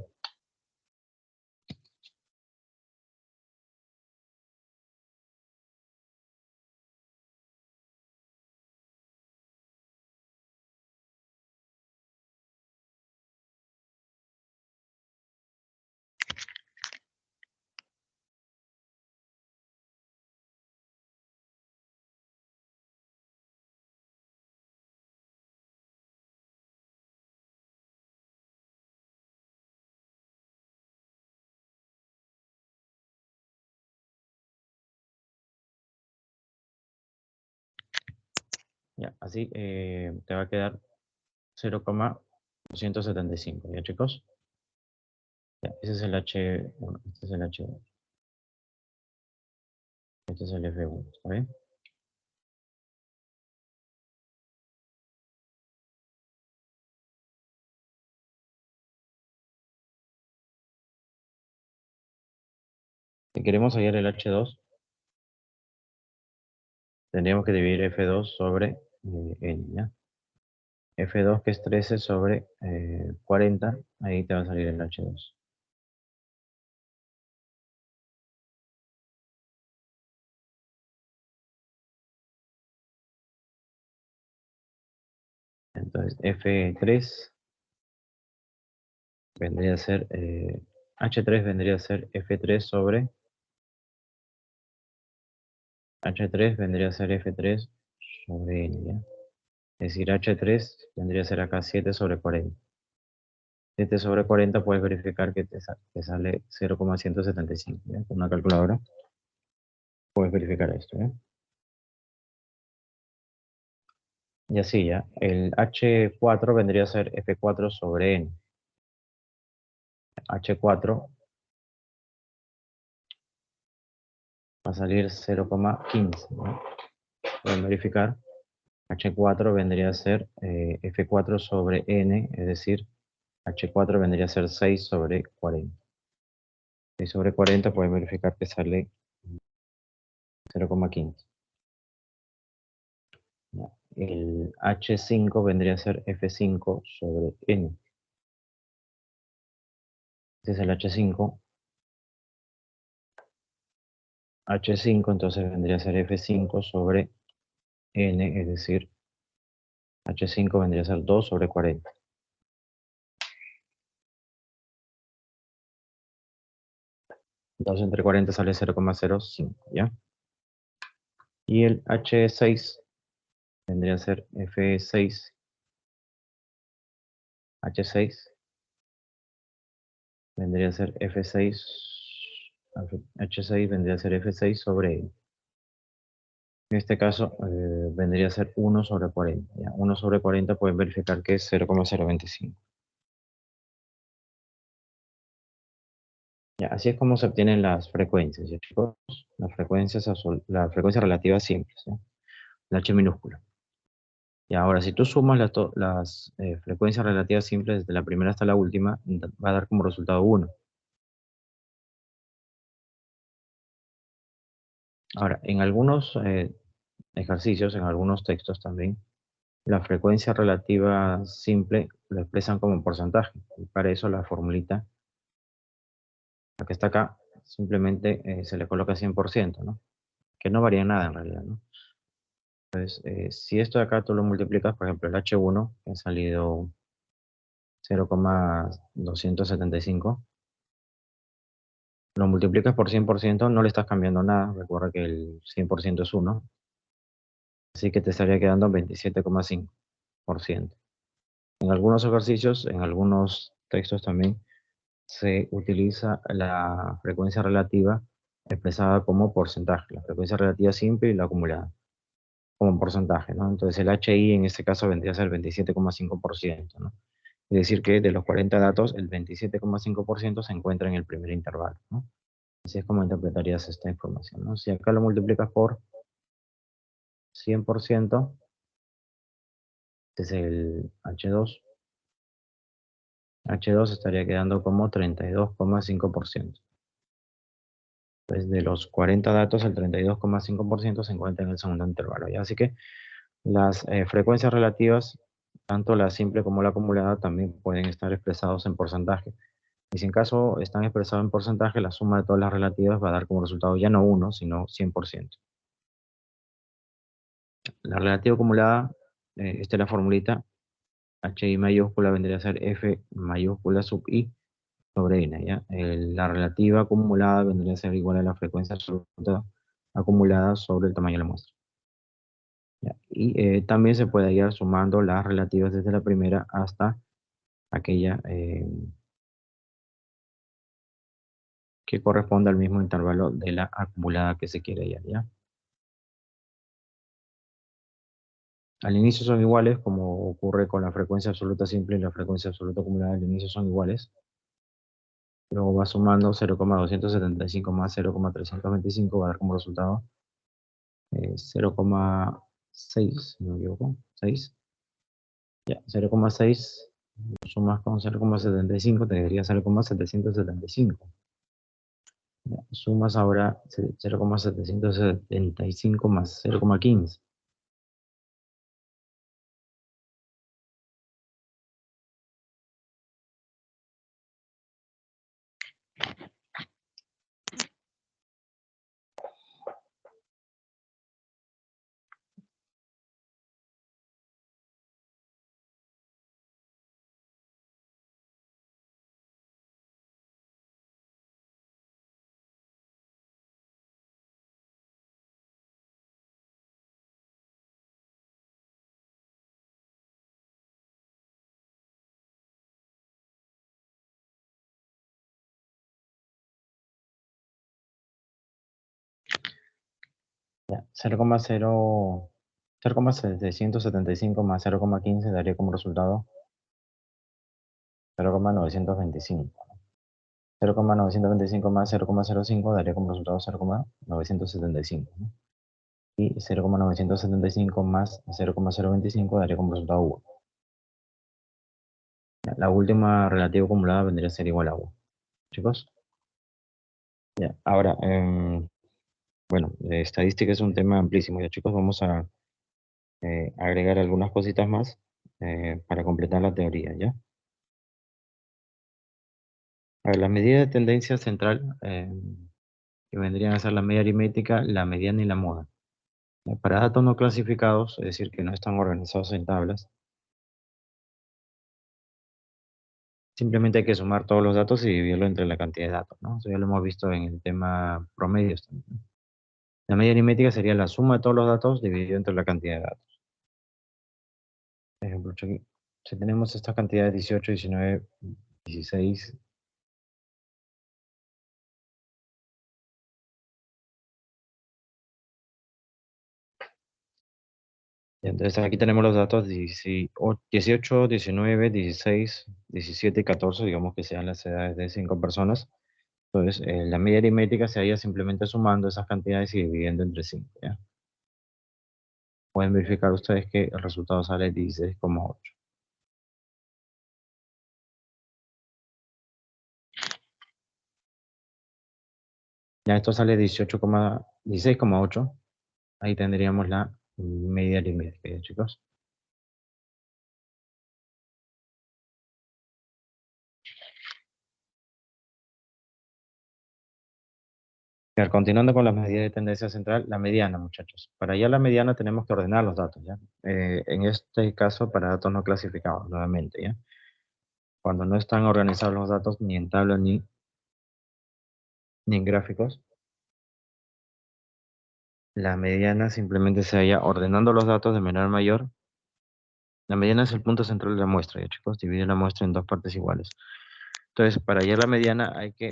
Ya, así te va a quedar 0,275. ¿Ya, chicos? Ya, ese es el H1, este es el H2, este es el F1, ¿está bien? Si queremos hallar el H2, tendríamos que dividir F2 sobre N, ¿ya? F2 que es 13 sobre 40, ahí te va a salir el H2. Entonces, F3 vendría a ser, H3 vendría a ser F3 sobre, H3 vendría a ser F3 sobre N, ¿ya? Es decir, H3 vendría a ser acá 7 sobre 40. 7 sobre 40 puedes verificar que te sale 0,175, ¿ya? Con una calculadora puedes verificar esto, ¿ya? Y así, ¿ya? El H4 vendría a ser F4 sobre N. H4 va a salir 0,15, ¿ya? Pueden verificar. H4 vendría a ser F4 sobre N, es decir, H4 vendría a ser 6 sobre 40. 6 sobre 40 pueden verificar que sale 0,15. ¿Ya? El H5 vendría a ser F5 sobre N. Este es el H5. H5 entonces vendría a ser F5 sobre N, es decir, H5 vendría a ser 2 sobre 40. 2 entre 40 sale 0,05, ¿ya? Y el H6 vendría a ser F6, H6 vendría a ser F6, H6 vendría a ser F6 sobre N. En este caso vendría a ser 1 sobre 40, ¿ya? 1 sobre 40 pueden verificar que es 0,025. Ya, así es como se obtienen las frecuencias, ¿ya, chicos? La frecuencia relativa simples, ¿ya? La H minúscula. Y ahora, si tú sumas las frecuencias relativas simples desde la primera hasta la última, va a dar como resultado 1. Ahora, en algunos ejercicios, en algunos textos también, la frecuencia relativa simple lo expresan como porcentaje. Y para eso la formulita, la que está acá, simplemente se le coloca 100%, ¿no? Que no varía nada en realidad, ¿no? Si esto de acá tú lo multiplicas, por ejemplo, el H1, que ha salido 0,275, lo multiplicas por 100%, no le estás cambiando nada. Recuerda que el 100% es 1, así que te estaría quedando 27,5%. En algunos ejercicios, en algunos textos también, se utiliza la frecuencia relativa expresada como porcentaje, la frecuencia relativa simple y la acumulada, como porcentaje, ¿no? Entonces el HI en este caso vendría a ser 27,5%, ¿no? Es decir, que de los 40 datos, el 27,5% se encuentra en el primer intervalo, ¿no? Así es como interpretarías esta información, ¿no? Si acá lo multiplicas por 100%, este es el H2 estaría quedando como 32,5%. Pues de los 40 datos, el 32,5% se encuentra en el segundo intervalo, ¿ya? Así que las frecuencias relativas, tanto la simple como la acumulada, también pueden estar expresados en porcentaje. Y si en caso están expresados en porcentaje, la suma de todas las relativas va a dar como resultado ya no 1, sino 100%. La relativa acumulada, esta es la formulita, HI mayúscula vendría a ser F mayúscula sub I sobre N, ¿ya? La relativa acumulada vendría a ser igual a la frecuencia absoluta acumulada sobre el tamaño de la muestra, ¿ya? Y también se puede ir sumando las relativas desde la primera hasta aquella que corresponde al mismo intervalo de la acumulada que se quiere hallar, ¿ya? Al inicio son iguales, como ocurre con la frecuencia absoluta simple y la frecuencia absoluta acumulada al inicio son iguales. Luego va sumando 0,275 más 0,325, va a dar como resultado 0,6, si no me equivoco, 6. Ya, 0,6 lo sumas con 0,75, te daría 0,775. Ya, sumas ahora 0,775 más 0,15. Ya, 0,775 más 0,15 daría como resultado 0,925. 0,925 más 0,05 daría como resultado 0,975, ¿no? Y 0,975 más 0,025 daría como resultado 1. La última relativa acumulada vendría a ser igual a 1. Chicos, ya. Ahora, bueno, estadística es un tema amplísimo. Ya, chicos, vamos a agregar algunas cositas más para completar la teoría, ¿ya? A ver, la medida de tendencia central, que vendrían a ser la media aritmética, la mediana y la moda. Para datos no clasificados, es decir, que no están organizados en tablas, simplemente hay que sumar todos los datos y dividirlo entre la cantidad de datos, ¿no? Eso ya lo hemos visto en el tema promedios también, ¿no? La media aritmética sería la suma de todos los datos dividido entre la cantidad de datos. Por ejemplo, si tenemos esta cantidad de 18, 19, 16, y entonces aquí tenemos los datos 18, 19, 16, 17 y 14, digamos que sean las edades de 5 personas. Entonces, la media aritmética sería simplemente sumando esas cantidades y dividiendo entre 5, ¿ya? Pueden verificar ustedes que el resultado sale 16,8. Ya esto sale 16,8. Ahí tendríamos la media aritmética, ¿ya, chicos? A ver, continuando con las medidas de tendencia central, la mediana, muchachos. Para hallar la mediana tenemos que ordenar los datos, ¿ya? En este caso, para datos no clasificados, nuevamente, ¿ya? Cuando no están organizados los datos ni en tabla ni en gráficos, la mediana simplemente se halla ordenando los datos de menor a mayor. La mediana es el punto central de la muestra, ¿ya, chicos? Divide la muestra en dos partes iguales. Entonces, para hallar la mediana hay que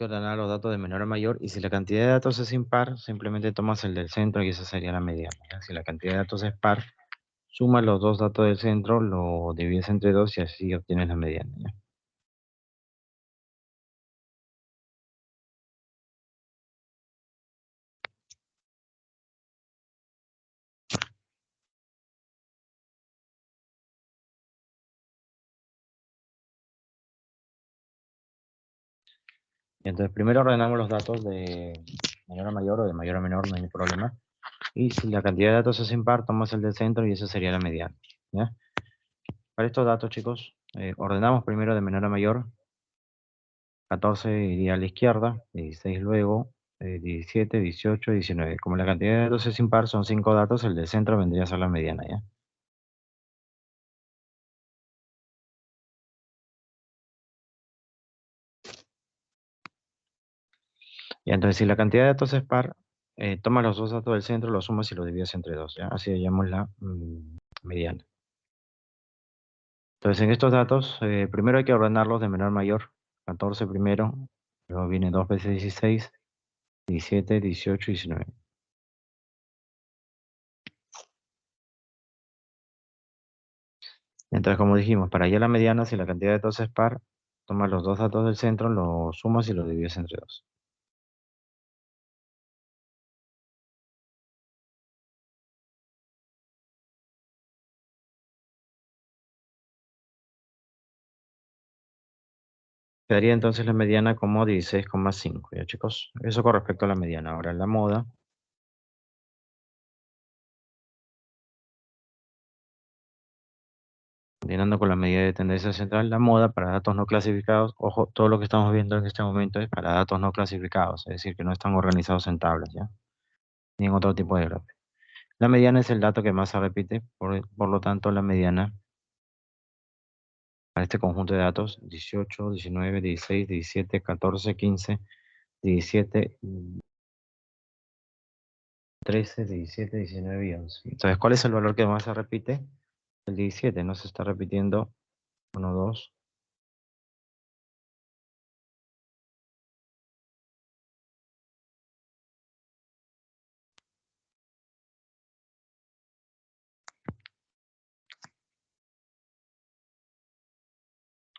ordenar los datos de menor a mayor, y si la cantidad de datos es impar, simplemente tomas el del centro y esa sería la mediana, ¿ya? Si la cantidad de datos es par, suma los dos datos del centro, lo divides entre dos y así obtienes la mediana, ¿ya? Y entonces primero ordenamos los datos de menor a mayor o de mayor a menor, no hay problema. Y si la cantidad de datos es impar, tomas el del centro y esa sería la mediana, ¿ya? Para estos datos, chicos, ordenamos primero de menor a mayor. 14 iría a la izquierda, 16 luego, 17, 18, 19. Como la cantidad de datos es impar, son 5 datos, el del centro vendría a ser la mediana, ¿ya? Y entonces, si la cantidad de datos es par, toma los dos datos del centro, los sumas y los divides entre dos, ¿ya? Así hallamos la mediana. Entonces, en estos datos, primero hay que ordenarlos de menor a mayor. 14 primero, luego viene 2 veces 16, 17, 18 y 19. Entonces, como dijimos, para hallar la mediana, si la cantidad de datos es par, toma los dos datos del centro, los sumas y los divides entre dos. Quedaría entonces la mediana como 16,5, ¿ya, chicos? Eso con respecto a la mediana. Ahora la moda, continuando con la medida de tendencia central, la moda para datos no clasificados, ojo, todo lo que estamos viendo en este momento es para datos no clasificados, es decir, que no están organizados en tablas, ¿ya? Ni en otro tipo de gráfico. La mediana es el dato que más se repite, por lo tanto, la mediana para este conjunto de datos, 18, 19, 16, 17, 14, 15, 17, 13, 17, 19 y 11. Entonces, ¿cuál es el valor que más se repite? El 17, no se está repitiendo. Uno, 2.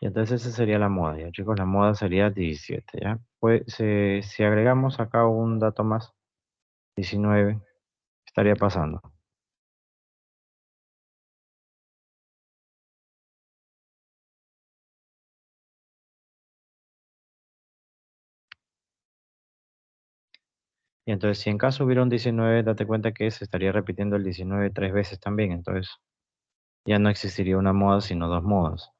Y entonces esa sería la moda, ya, chicos. La moda sería 17, ¿ya? Pues si agregamos acá un dato más, 19, estaría pasando. Y entonces, si en caso hubiera un 19, date cuenta que se estaría repitiendo el 19 tres veces también. Entonces, ya no existiría una moda, sino dos modas.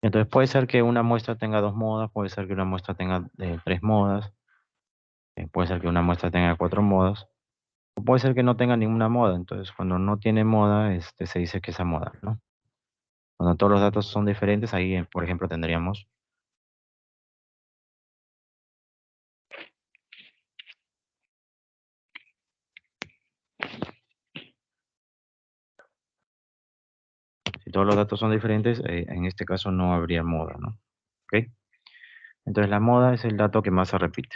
Entonces, puede ser que una muestra tenga dos modas, puede ser que una muestra tenga tres modas, puede ser que una muestra tenga cuatro modas, o puede ser que no tenga ninguna moda. Entonces, cuando no tiene moda, se dice que esa moda, ¿no? Cuando todos los datos son diferentes, ahí, por ejemplo, tendríamos, si todos los datos son diferentes, en este caso no habría moda, ¿no? ¿Ok? Entonces, la moda es el dato que más se repite.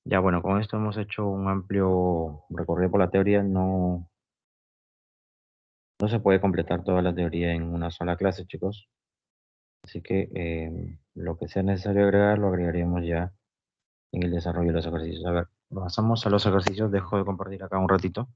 Ya, bueno, con esto hemos hecho un amplio recorrido por la teoría. No se puede completar toda la teoría en una sola clase, chicos. Así que lo que sea necesario agregar, lo agregaríamos ya en el desarrollo de los ejercicios. A ver, pasamos a los ejercicios. Dejo de compartir acá un ratito.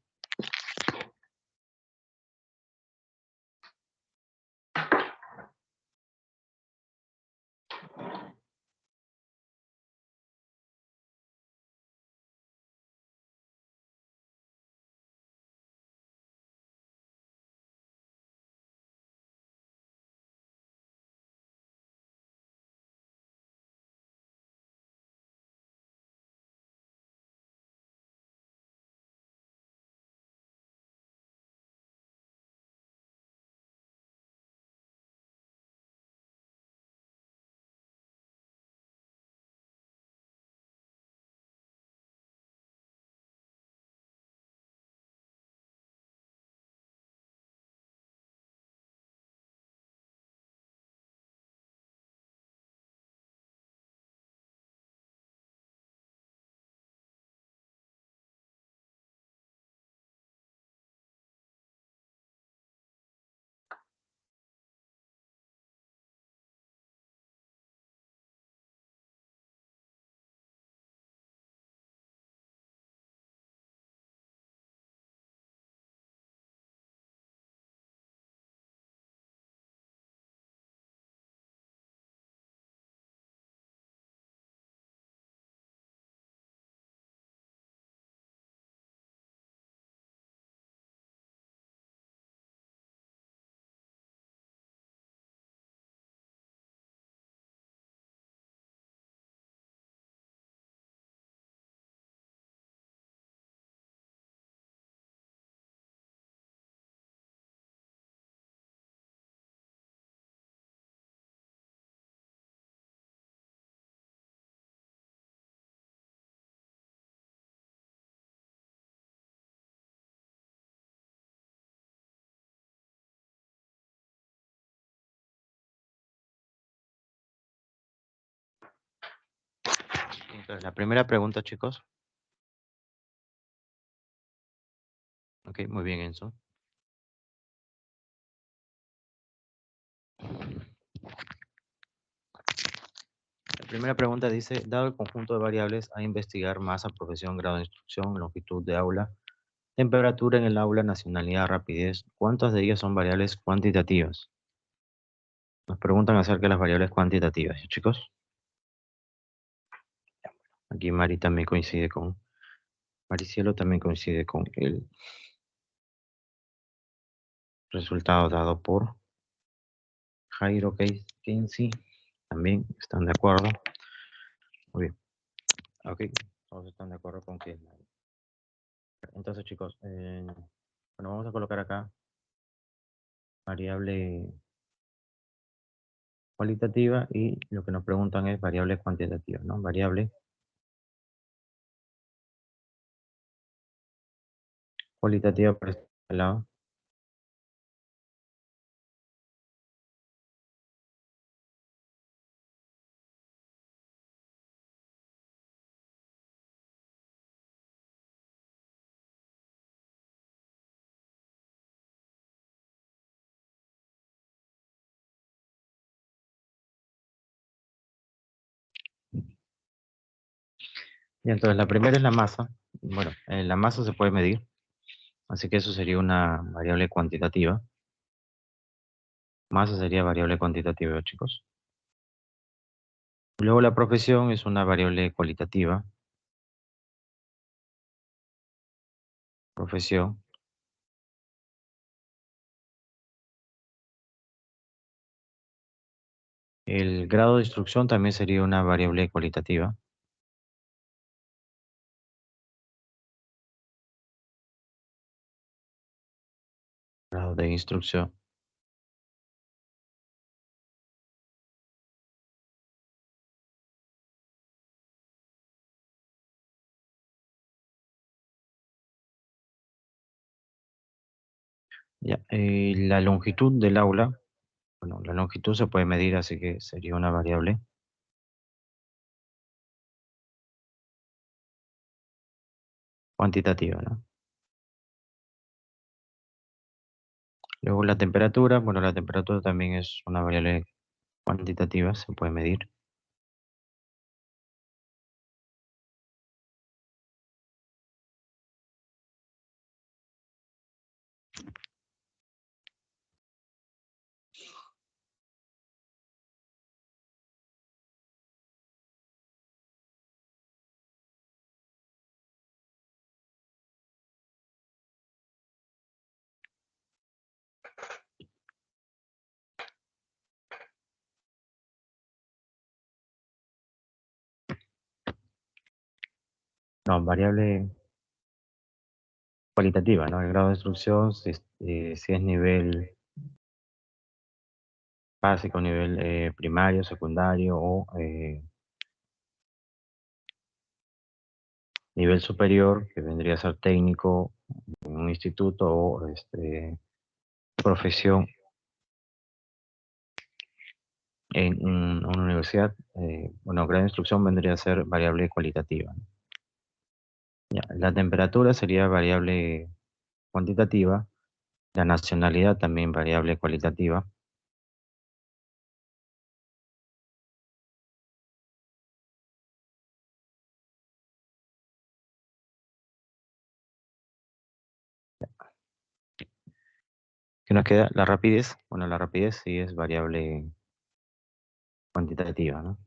Entonces, la primera pregunta, chicos. Ok, muy bien, Enzo. La primera pregunta dice, dado el conjunto de variables a investigar, masa, profesión, grado de instrucción, longitud de aula, temperatura en el aula, nacionalidad, rapidez, ¿cuántas de ellas son variables cuantitativas? Nos preguntan acerca de las variables cuantitativas, ¿sí, chicos? Aquí Mari también coincide con, Maricielo también coincide con el resultado dado por Jairo Kinsey. También están de acuerdo. Muy bien. Ok, todos están de acuerdo con que. Entonces, chicos, bueno, vamos a colocar acá variable cualitativa y lo que nos preguntan es variable cuantitativa, ¿no? Variable cualitativa por este lado. Y entonces la primera es la masa. Bueno, la masa se puede medir, así que eso sería una variable cuantitativa. Masa sería variable cuantitativa, chicos. Luego la profesión es una variable cualitativa. Profesión. El grado de instrucción también sería una variable cualitativa. Grado de instrucción. Ya, la longitud del aula. Bueno, la longitud se puede medir, así que sería una variable cuantitativa, ¿no? Luego la temperatura. Bueno, la temperatura también es una variable cuantitativa, se puede medir. No, variable cualitativa, ¿no? El grado de instrucción, si es nivel básico, nivel primario, secundario o nivel superior, que vendría a ser técnico en un instituto o profesión en una universidad. Bueno, grado de instrucción vendría a ser variable cualitativa, ¿no? Ya, la temperatura sería variable cuantitativa, la nacionalidad también variable cualitativa. ¿Qué nos queda? La rapidez. Bueno, la rapidez sí es variable cuantitativa, ¿no?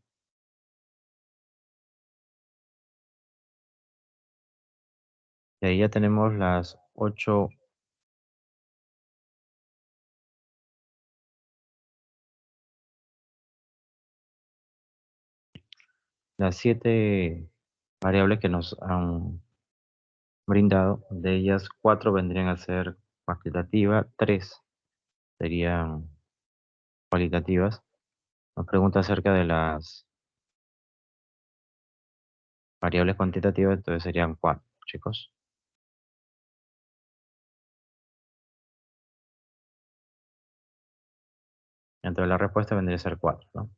Y ahí ya tenemos las 8, las 7 variables que nos han brindado. De ellas, 4 vendrían a ser cuantitativas, 3 serían cualitativas. Nos pregunta acerca de las variables cuantitativas, entonces serían 4, chicos. Entonces la respuesta vendría a ser 4, ¿no?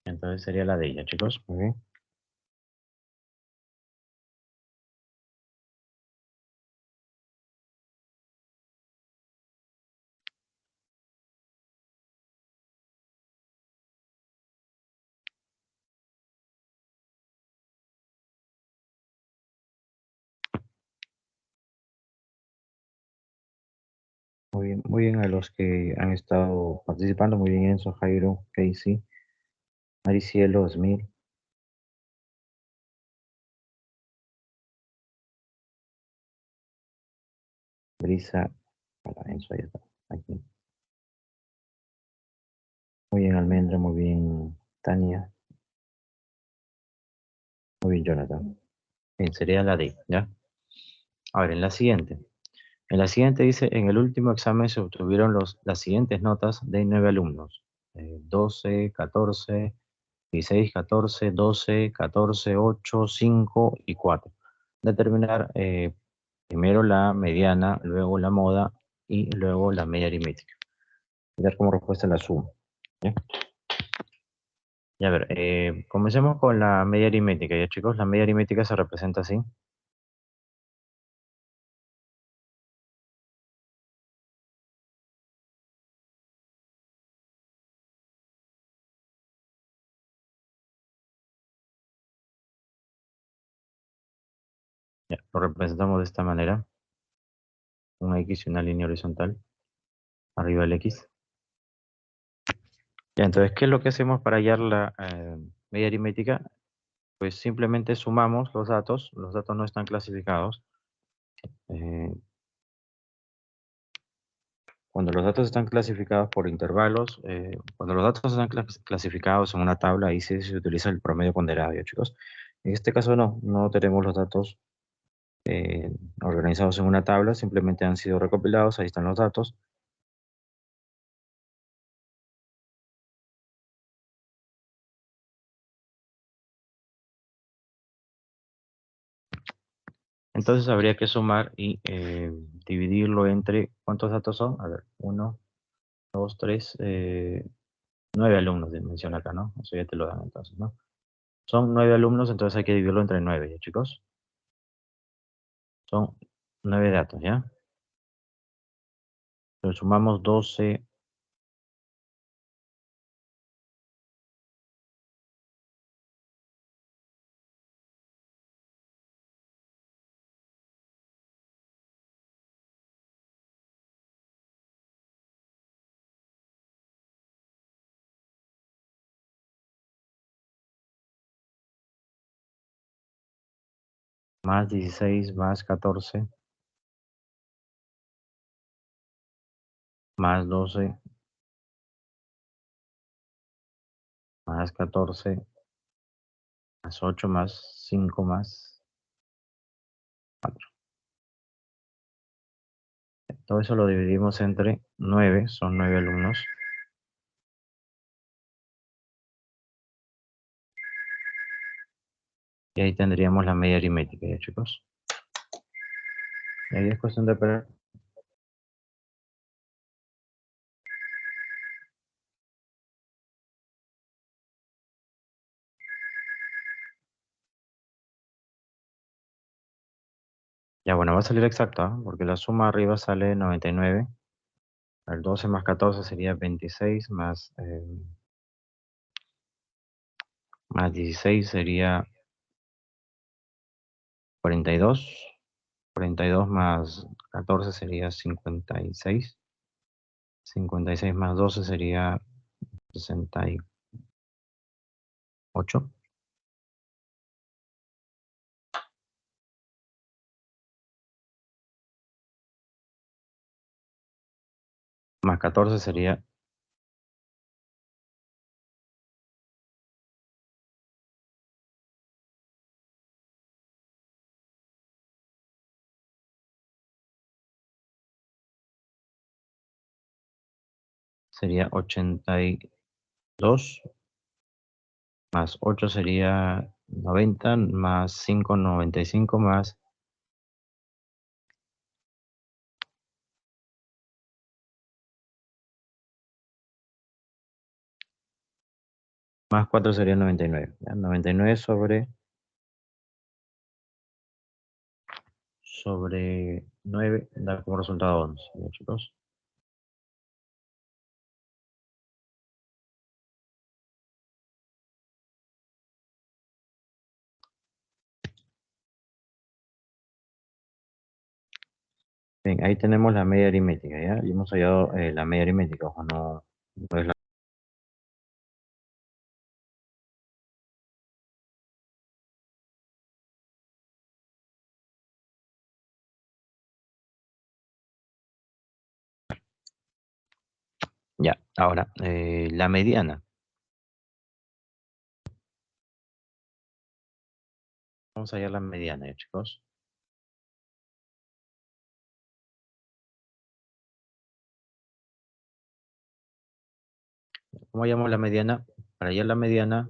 Entonces sería la de ella, chicos. Muy bien. Muy bien a los que han estado participando. Muy bien, Enzo, Jairo, Casey, Maricielo, Smil, Brisa. Hola, Enzo, ahí está. Aquí. Muy bien, Almendra, muy bien, Tania, muy bien, Jonathan. Bien, sería la D, ¿ya? A ver, en la siguiente. En la siguiente dice, en el último examen se obtuvieron las siguientes notas de 9 alumnos. 12, 14, 16, 14, 12, 14, 8, 5 y 4. Determinar primero la mediana, luego la moda y luego la media aritmética. Dar como respuesta la suma. ¿Ya? Ya, a ver, comencemos con la media aritmética. Ya, chicos, la media aritmética se representa así. Ya, lo representamos de esta manera. Un X y una línea horizontal. Arriba el X. Ya, entonces, ¿qué es lo que hacemos para hallar la media aritmética? Pues simplemente sumamos los datos no están clasificados. Eh, Cuando los datos están clasificados por intervalos, cuando los datos están clasificados en una tabla, ahí sí se utiliza el promedio ponderado, ¿ya, chicos? En este caso no tenemos los datos organizados en una tabla, simplemente han sido recopilados, ahí están los datos. Entonces habría que sumar y dividirlo entre, ¿cuántos datos son? A ver, 1, 2, 3, 9 alumnos, menciona acá, ¿no? Eso ya te lo dan entonces, ¿no? Son 9 alumnos, entonces hay que dividirlo entre 9, ¿ya, chicos? Son 9 datos, ¿ya? Entonces sumamos 12 más 16 más 14 más 12 más 14 más 8 más 5 más 4. Todo eso lo dividimos entre 9, son 9 alumnos. Y ahí tendríamos la media aritmética, ¿ya, chicos? Y ahí es cuestión de operar. Ya, bueno, va a salir exacto, ¿ah? Porque la suma arriba sale 99. El 12 más 14 sería 26, más 16 sería 42. 42 más 14 sería 56. 56 más 12 sería 68. Más 14 sería 82. Más 8 sería 90. Más 5, 95. Más 4 sería 99. ¿Ya? 99 sobre 9 da como resultado 11. ¿Ya, chicos? Bien, ahí tenemos la media aritmética, ¿ya? Y hemos hallado la media aritmética, ojo, no es la... Ya, ahora, la mediana. Vamos a hallar la mediana, ¿ya, chicos? ¿Cómo hallamos la mediana? Para hallar la mediana,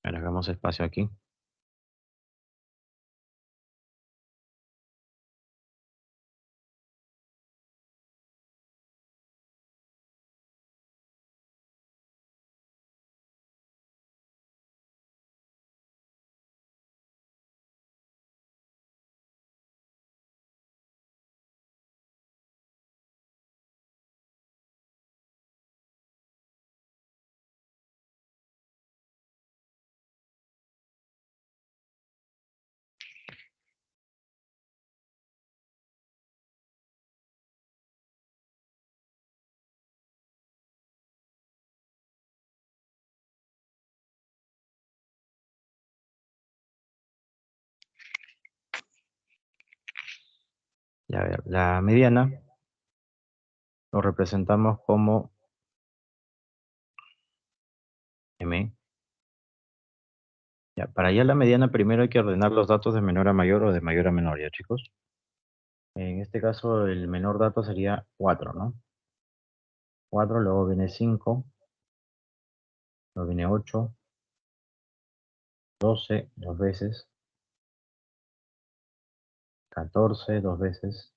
Agregamos espacio aquí. Ya ver, la mediana lo representamos como M. Ya, para hallar la mediana primero hay que ordenar los datos de menor a mayor o de mayor a menor, ¿ya chicos? En este caso el menor dato sería 4, ¿no? 4, luego viene 5, luego viene 8, 12 dos veces, 14 dos veces,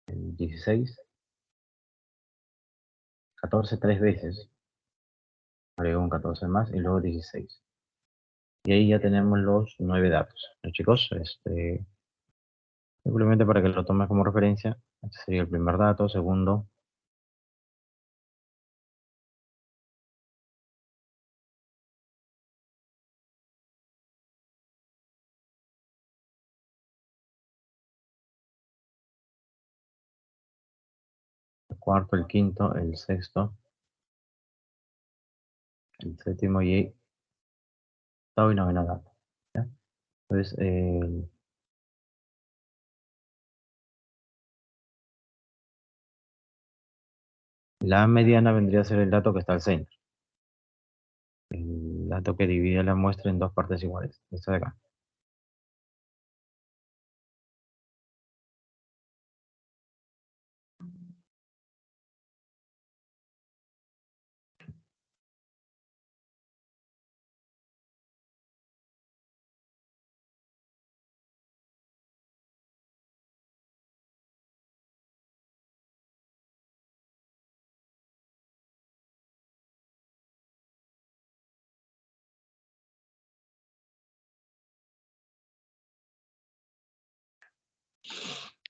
16, 14 tres veces, agrego un 14 más y luego 16. Y ahí ya tenemos los 9 datos. ¿No, chicos? Simplemente para que lo tomes como referencia, este sería el primer dato, segundo, el cuarto, el quinto, el sexto, el séptimo y octavo y noveno dato. ¿Ya? Entonces, la mediana vendría a ser el dato que está al centro. El dato que divide la muestra en dos partes iguales. Esto de acá.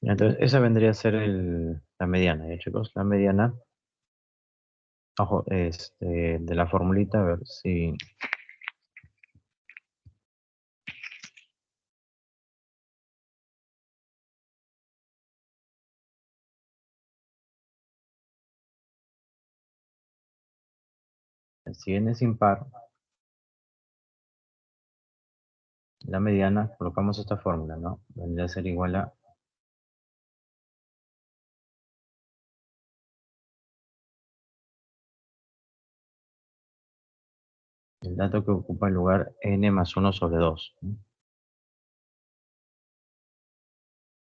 Entonces, esa vendría a ser la mediana, ¿ya, chicos? La mediana, ojo, de la formulita, a ver si n es impar, la mediana, colocamos esta fórmula, ¿no? Vendría a ser igual a el dato que ocupa el lugar n más 1 sobre 2. ¿No?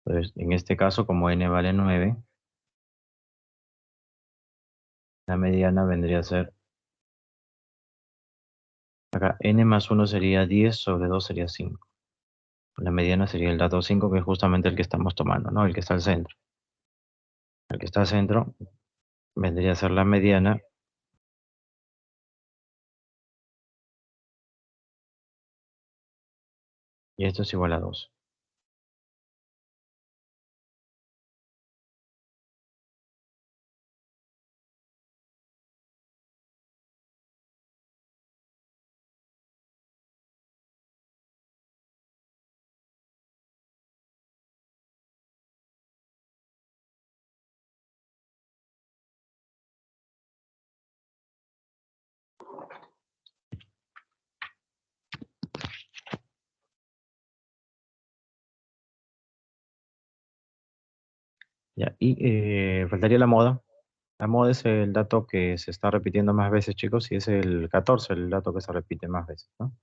Entonces, en este caso, como n vale 9, la mediana vendría a ser, acá n más 1 sería 10 sobre 2 sería 5. La mediana sería el dato 5, que es justamente el que estamos tomando, ¿no? El que está al centro. El que está al centro vendría a ser la mediana, y esto es igual a 2. Ya, y faltaría la moda. La moda es el dato que se está repitiendo más veces, chicos, y es el 14, el dato que se repite más veces, ¿no?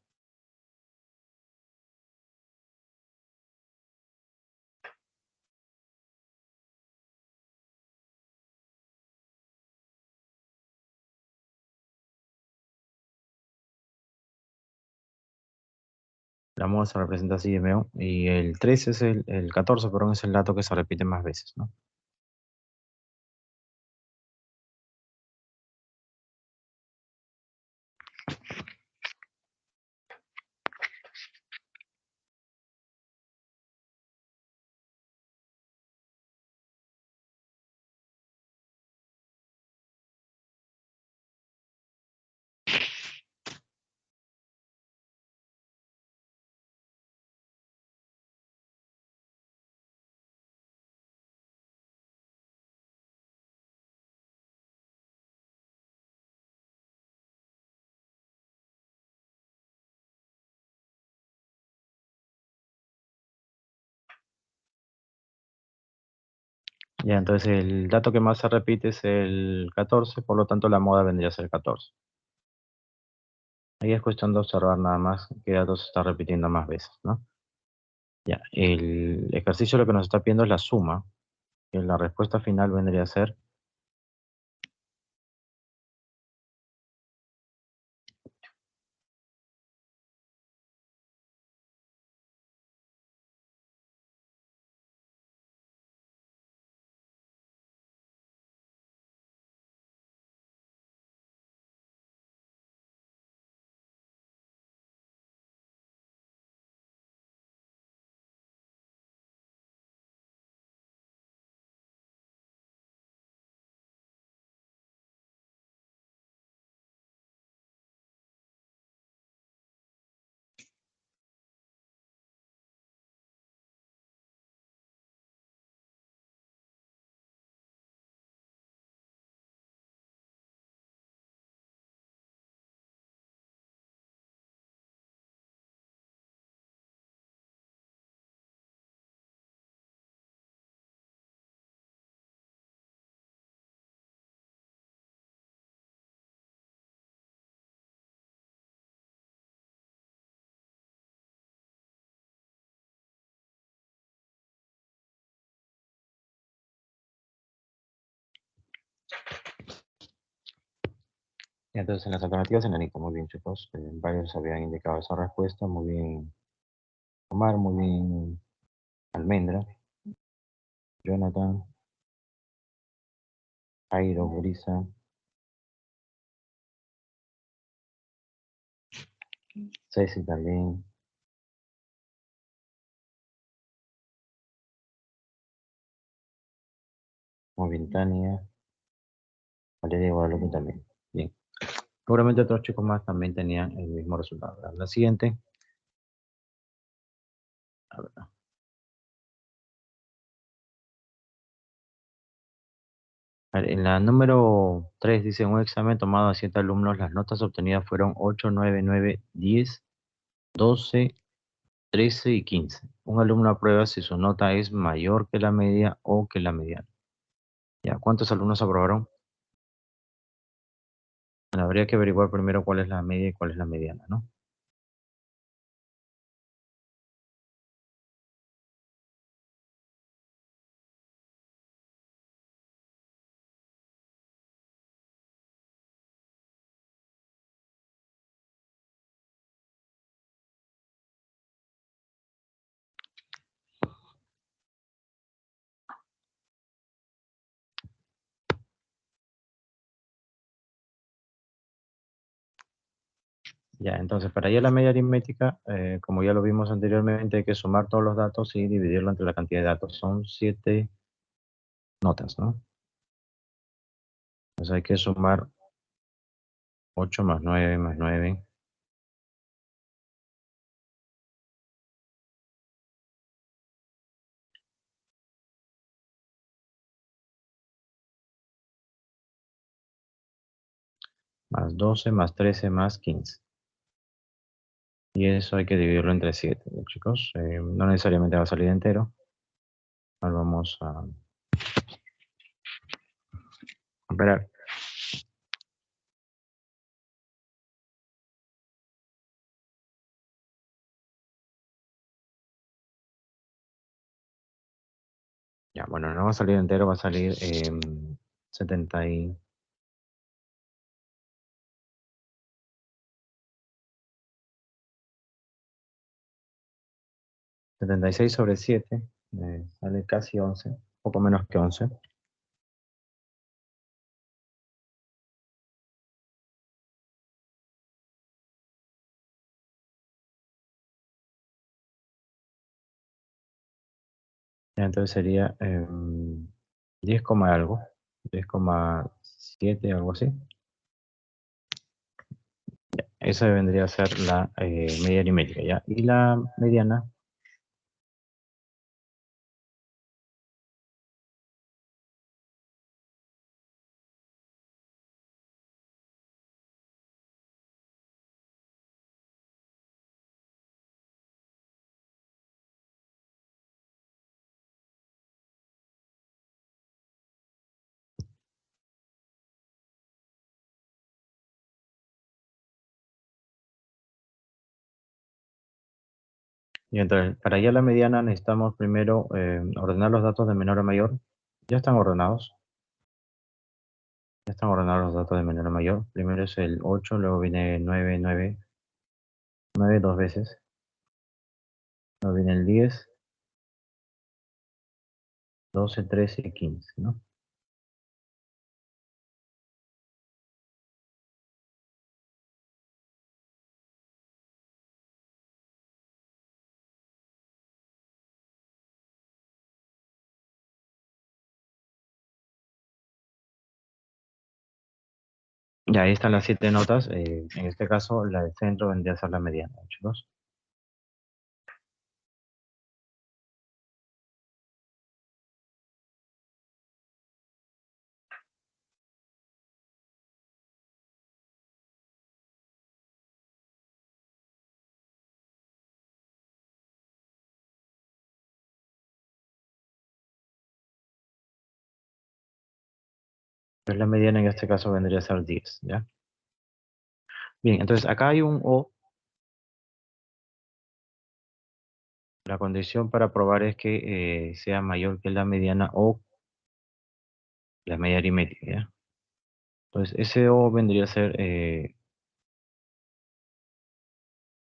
La moda se representa así, MO, y el 13 es el 14, perdón, es el dato que se repite más veces, ¿no? Ya, entonces el dato que más se repite es el 14, por lo tanto la moda vendría a ser 14. Ahí es cuestión de observar nada más qué dato se está repitiendo más veces, ¿no? Ya, el ejercicio lo que nos está pidiendo es la suma, que la respuesta final vendría a ser, y entonces en las alternativas en la NICO, muy bien chicos, varios habían indicado esa respuesta, muy bien Omar, muy bien Almendra, Jonathan, Jairo, Brisa, Ceci también, muy bien Tania, Valeria y Guadalupe también. Bien. Seguramente otros chicos más también tenían el mismo resultado. ¿Verdad? La siguiente, a ver, en la número 3 dice, en un examen tomado a 7 alumnos, las notas obtenidas fueron 8, 9, 9, 10, 12, 13 y 15. Un alumno aprueba si su nota es mayor que la media o que la mediana. ¿Ya? ¿Cuántos alumnos aprobaron? Bueno, habría que averiguar primero cuál es la media y cuál es la mediana, ¿no? Ya, entonces para ir a la media aritmética, como ya lo vimos anteriormente, hay que sumar todos los datos y dividirlo entre la cantidad de datos. Son 7 notas, ¿no? Entonces hay que sumar 8 más 9 más 12 más 13 más 15. Y eso hay que dividirlo entre 7, chicos. No necesariamente va a salir entero. Ahora vamos a operar. Ya, bueno, no va a salir entero, va a salir 70 y... 76 sobre 7 sale casi 11, poco menos que 11. Entonces sería 10, algo, 10,7, algo así. Esa vendría a ser la media aritmética, ¿ya? Y la mediana, y entonces para ya la mediana necesitamos primero ordenar los datos de menor a mayor. Ya están ordenados. Ya están ordenados los datos de menor a mayor. Primero es el 8, luego viene 9, 9, 9 dos veces. Luego viene el 10, 12, 13 y 15, ¿no? Ya ahí están las 7 notas. En este caso, la del centro vendría a ser la mediana, chicos. Pues la mediana en este caso vendría a ser 10, ¿ya? Bien, entonces acá hay un O. La condición para probar es que sea mayor que la mediana o la media aritmética, ¿ya? Entonces ese O vendría a ser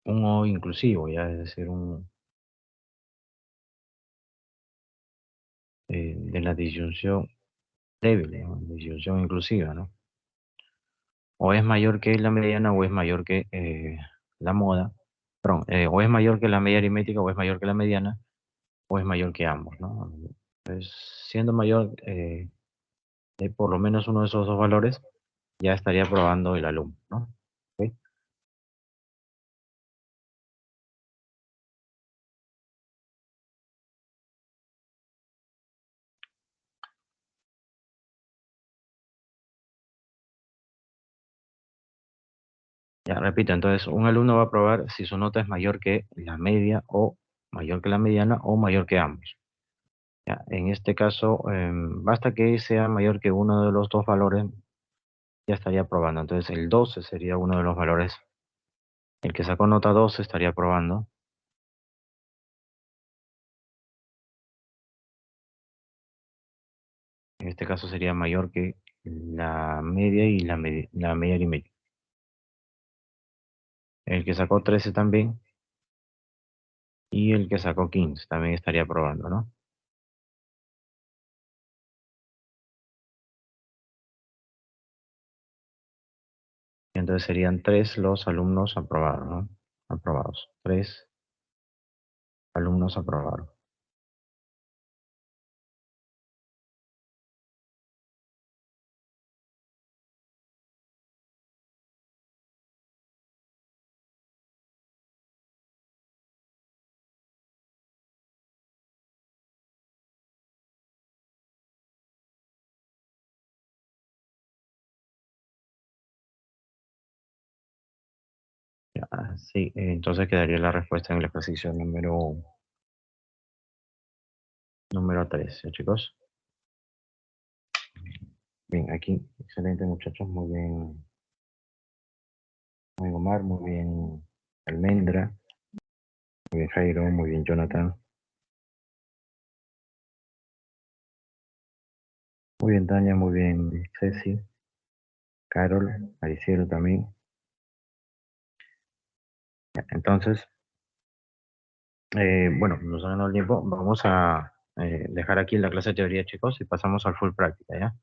un O inclusivo, ¿ya? Es decir, de la disyunción débil, ¿no? Disyunción inclusiva, ¿no? O es mayor que la mediana o es mayor que la moda, perdón, o es mayor que la media aritmética o es mayor que la mediana o es mayor que ambos, ¿no? Pues siendo mayor de por lo menos uno de esos dos valores, ya estaría probando el alumno, ¿no? ¿Ok? Ya repito, entonces un alumno va a probar si su nota es mayor que la media o mayor que la mediana o mayor que ambos. Ya, en este caso, basta que sea mayor que uno de los dos valores, ya estaría probando. Entonces el 12 sería uno de los valores. El que sacó nota 12 estaría probando. En este caso sería mayor que la media y la media aritmética. El que sacó 13 también y el que sacó 15 también estaría probando, ¿no? Entonces serían 3 los alumnos aprobados, ¿no? Aprobados. 3 alumnos aprobados. Ya, sí, entonces quedaría la respuesta en el ejercicio número 3, chicos. Bien, aquí, excelente muchachos, muy bien Omar, muy bien Almendra, muy bien Jairo, muy bien Jonathan, muy bien Tania, muy bien Ceci, Carol, Maricielo también. Ya, entonces, Bueno, nos ha ganado el tiempo. Vamos a dejar aquí la clase de teoría, chicos, y pasamos al full práctica, ¿ya?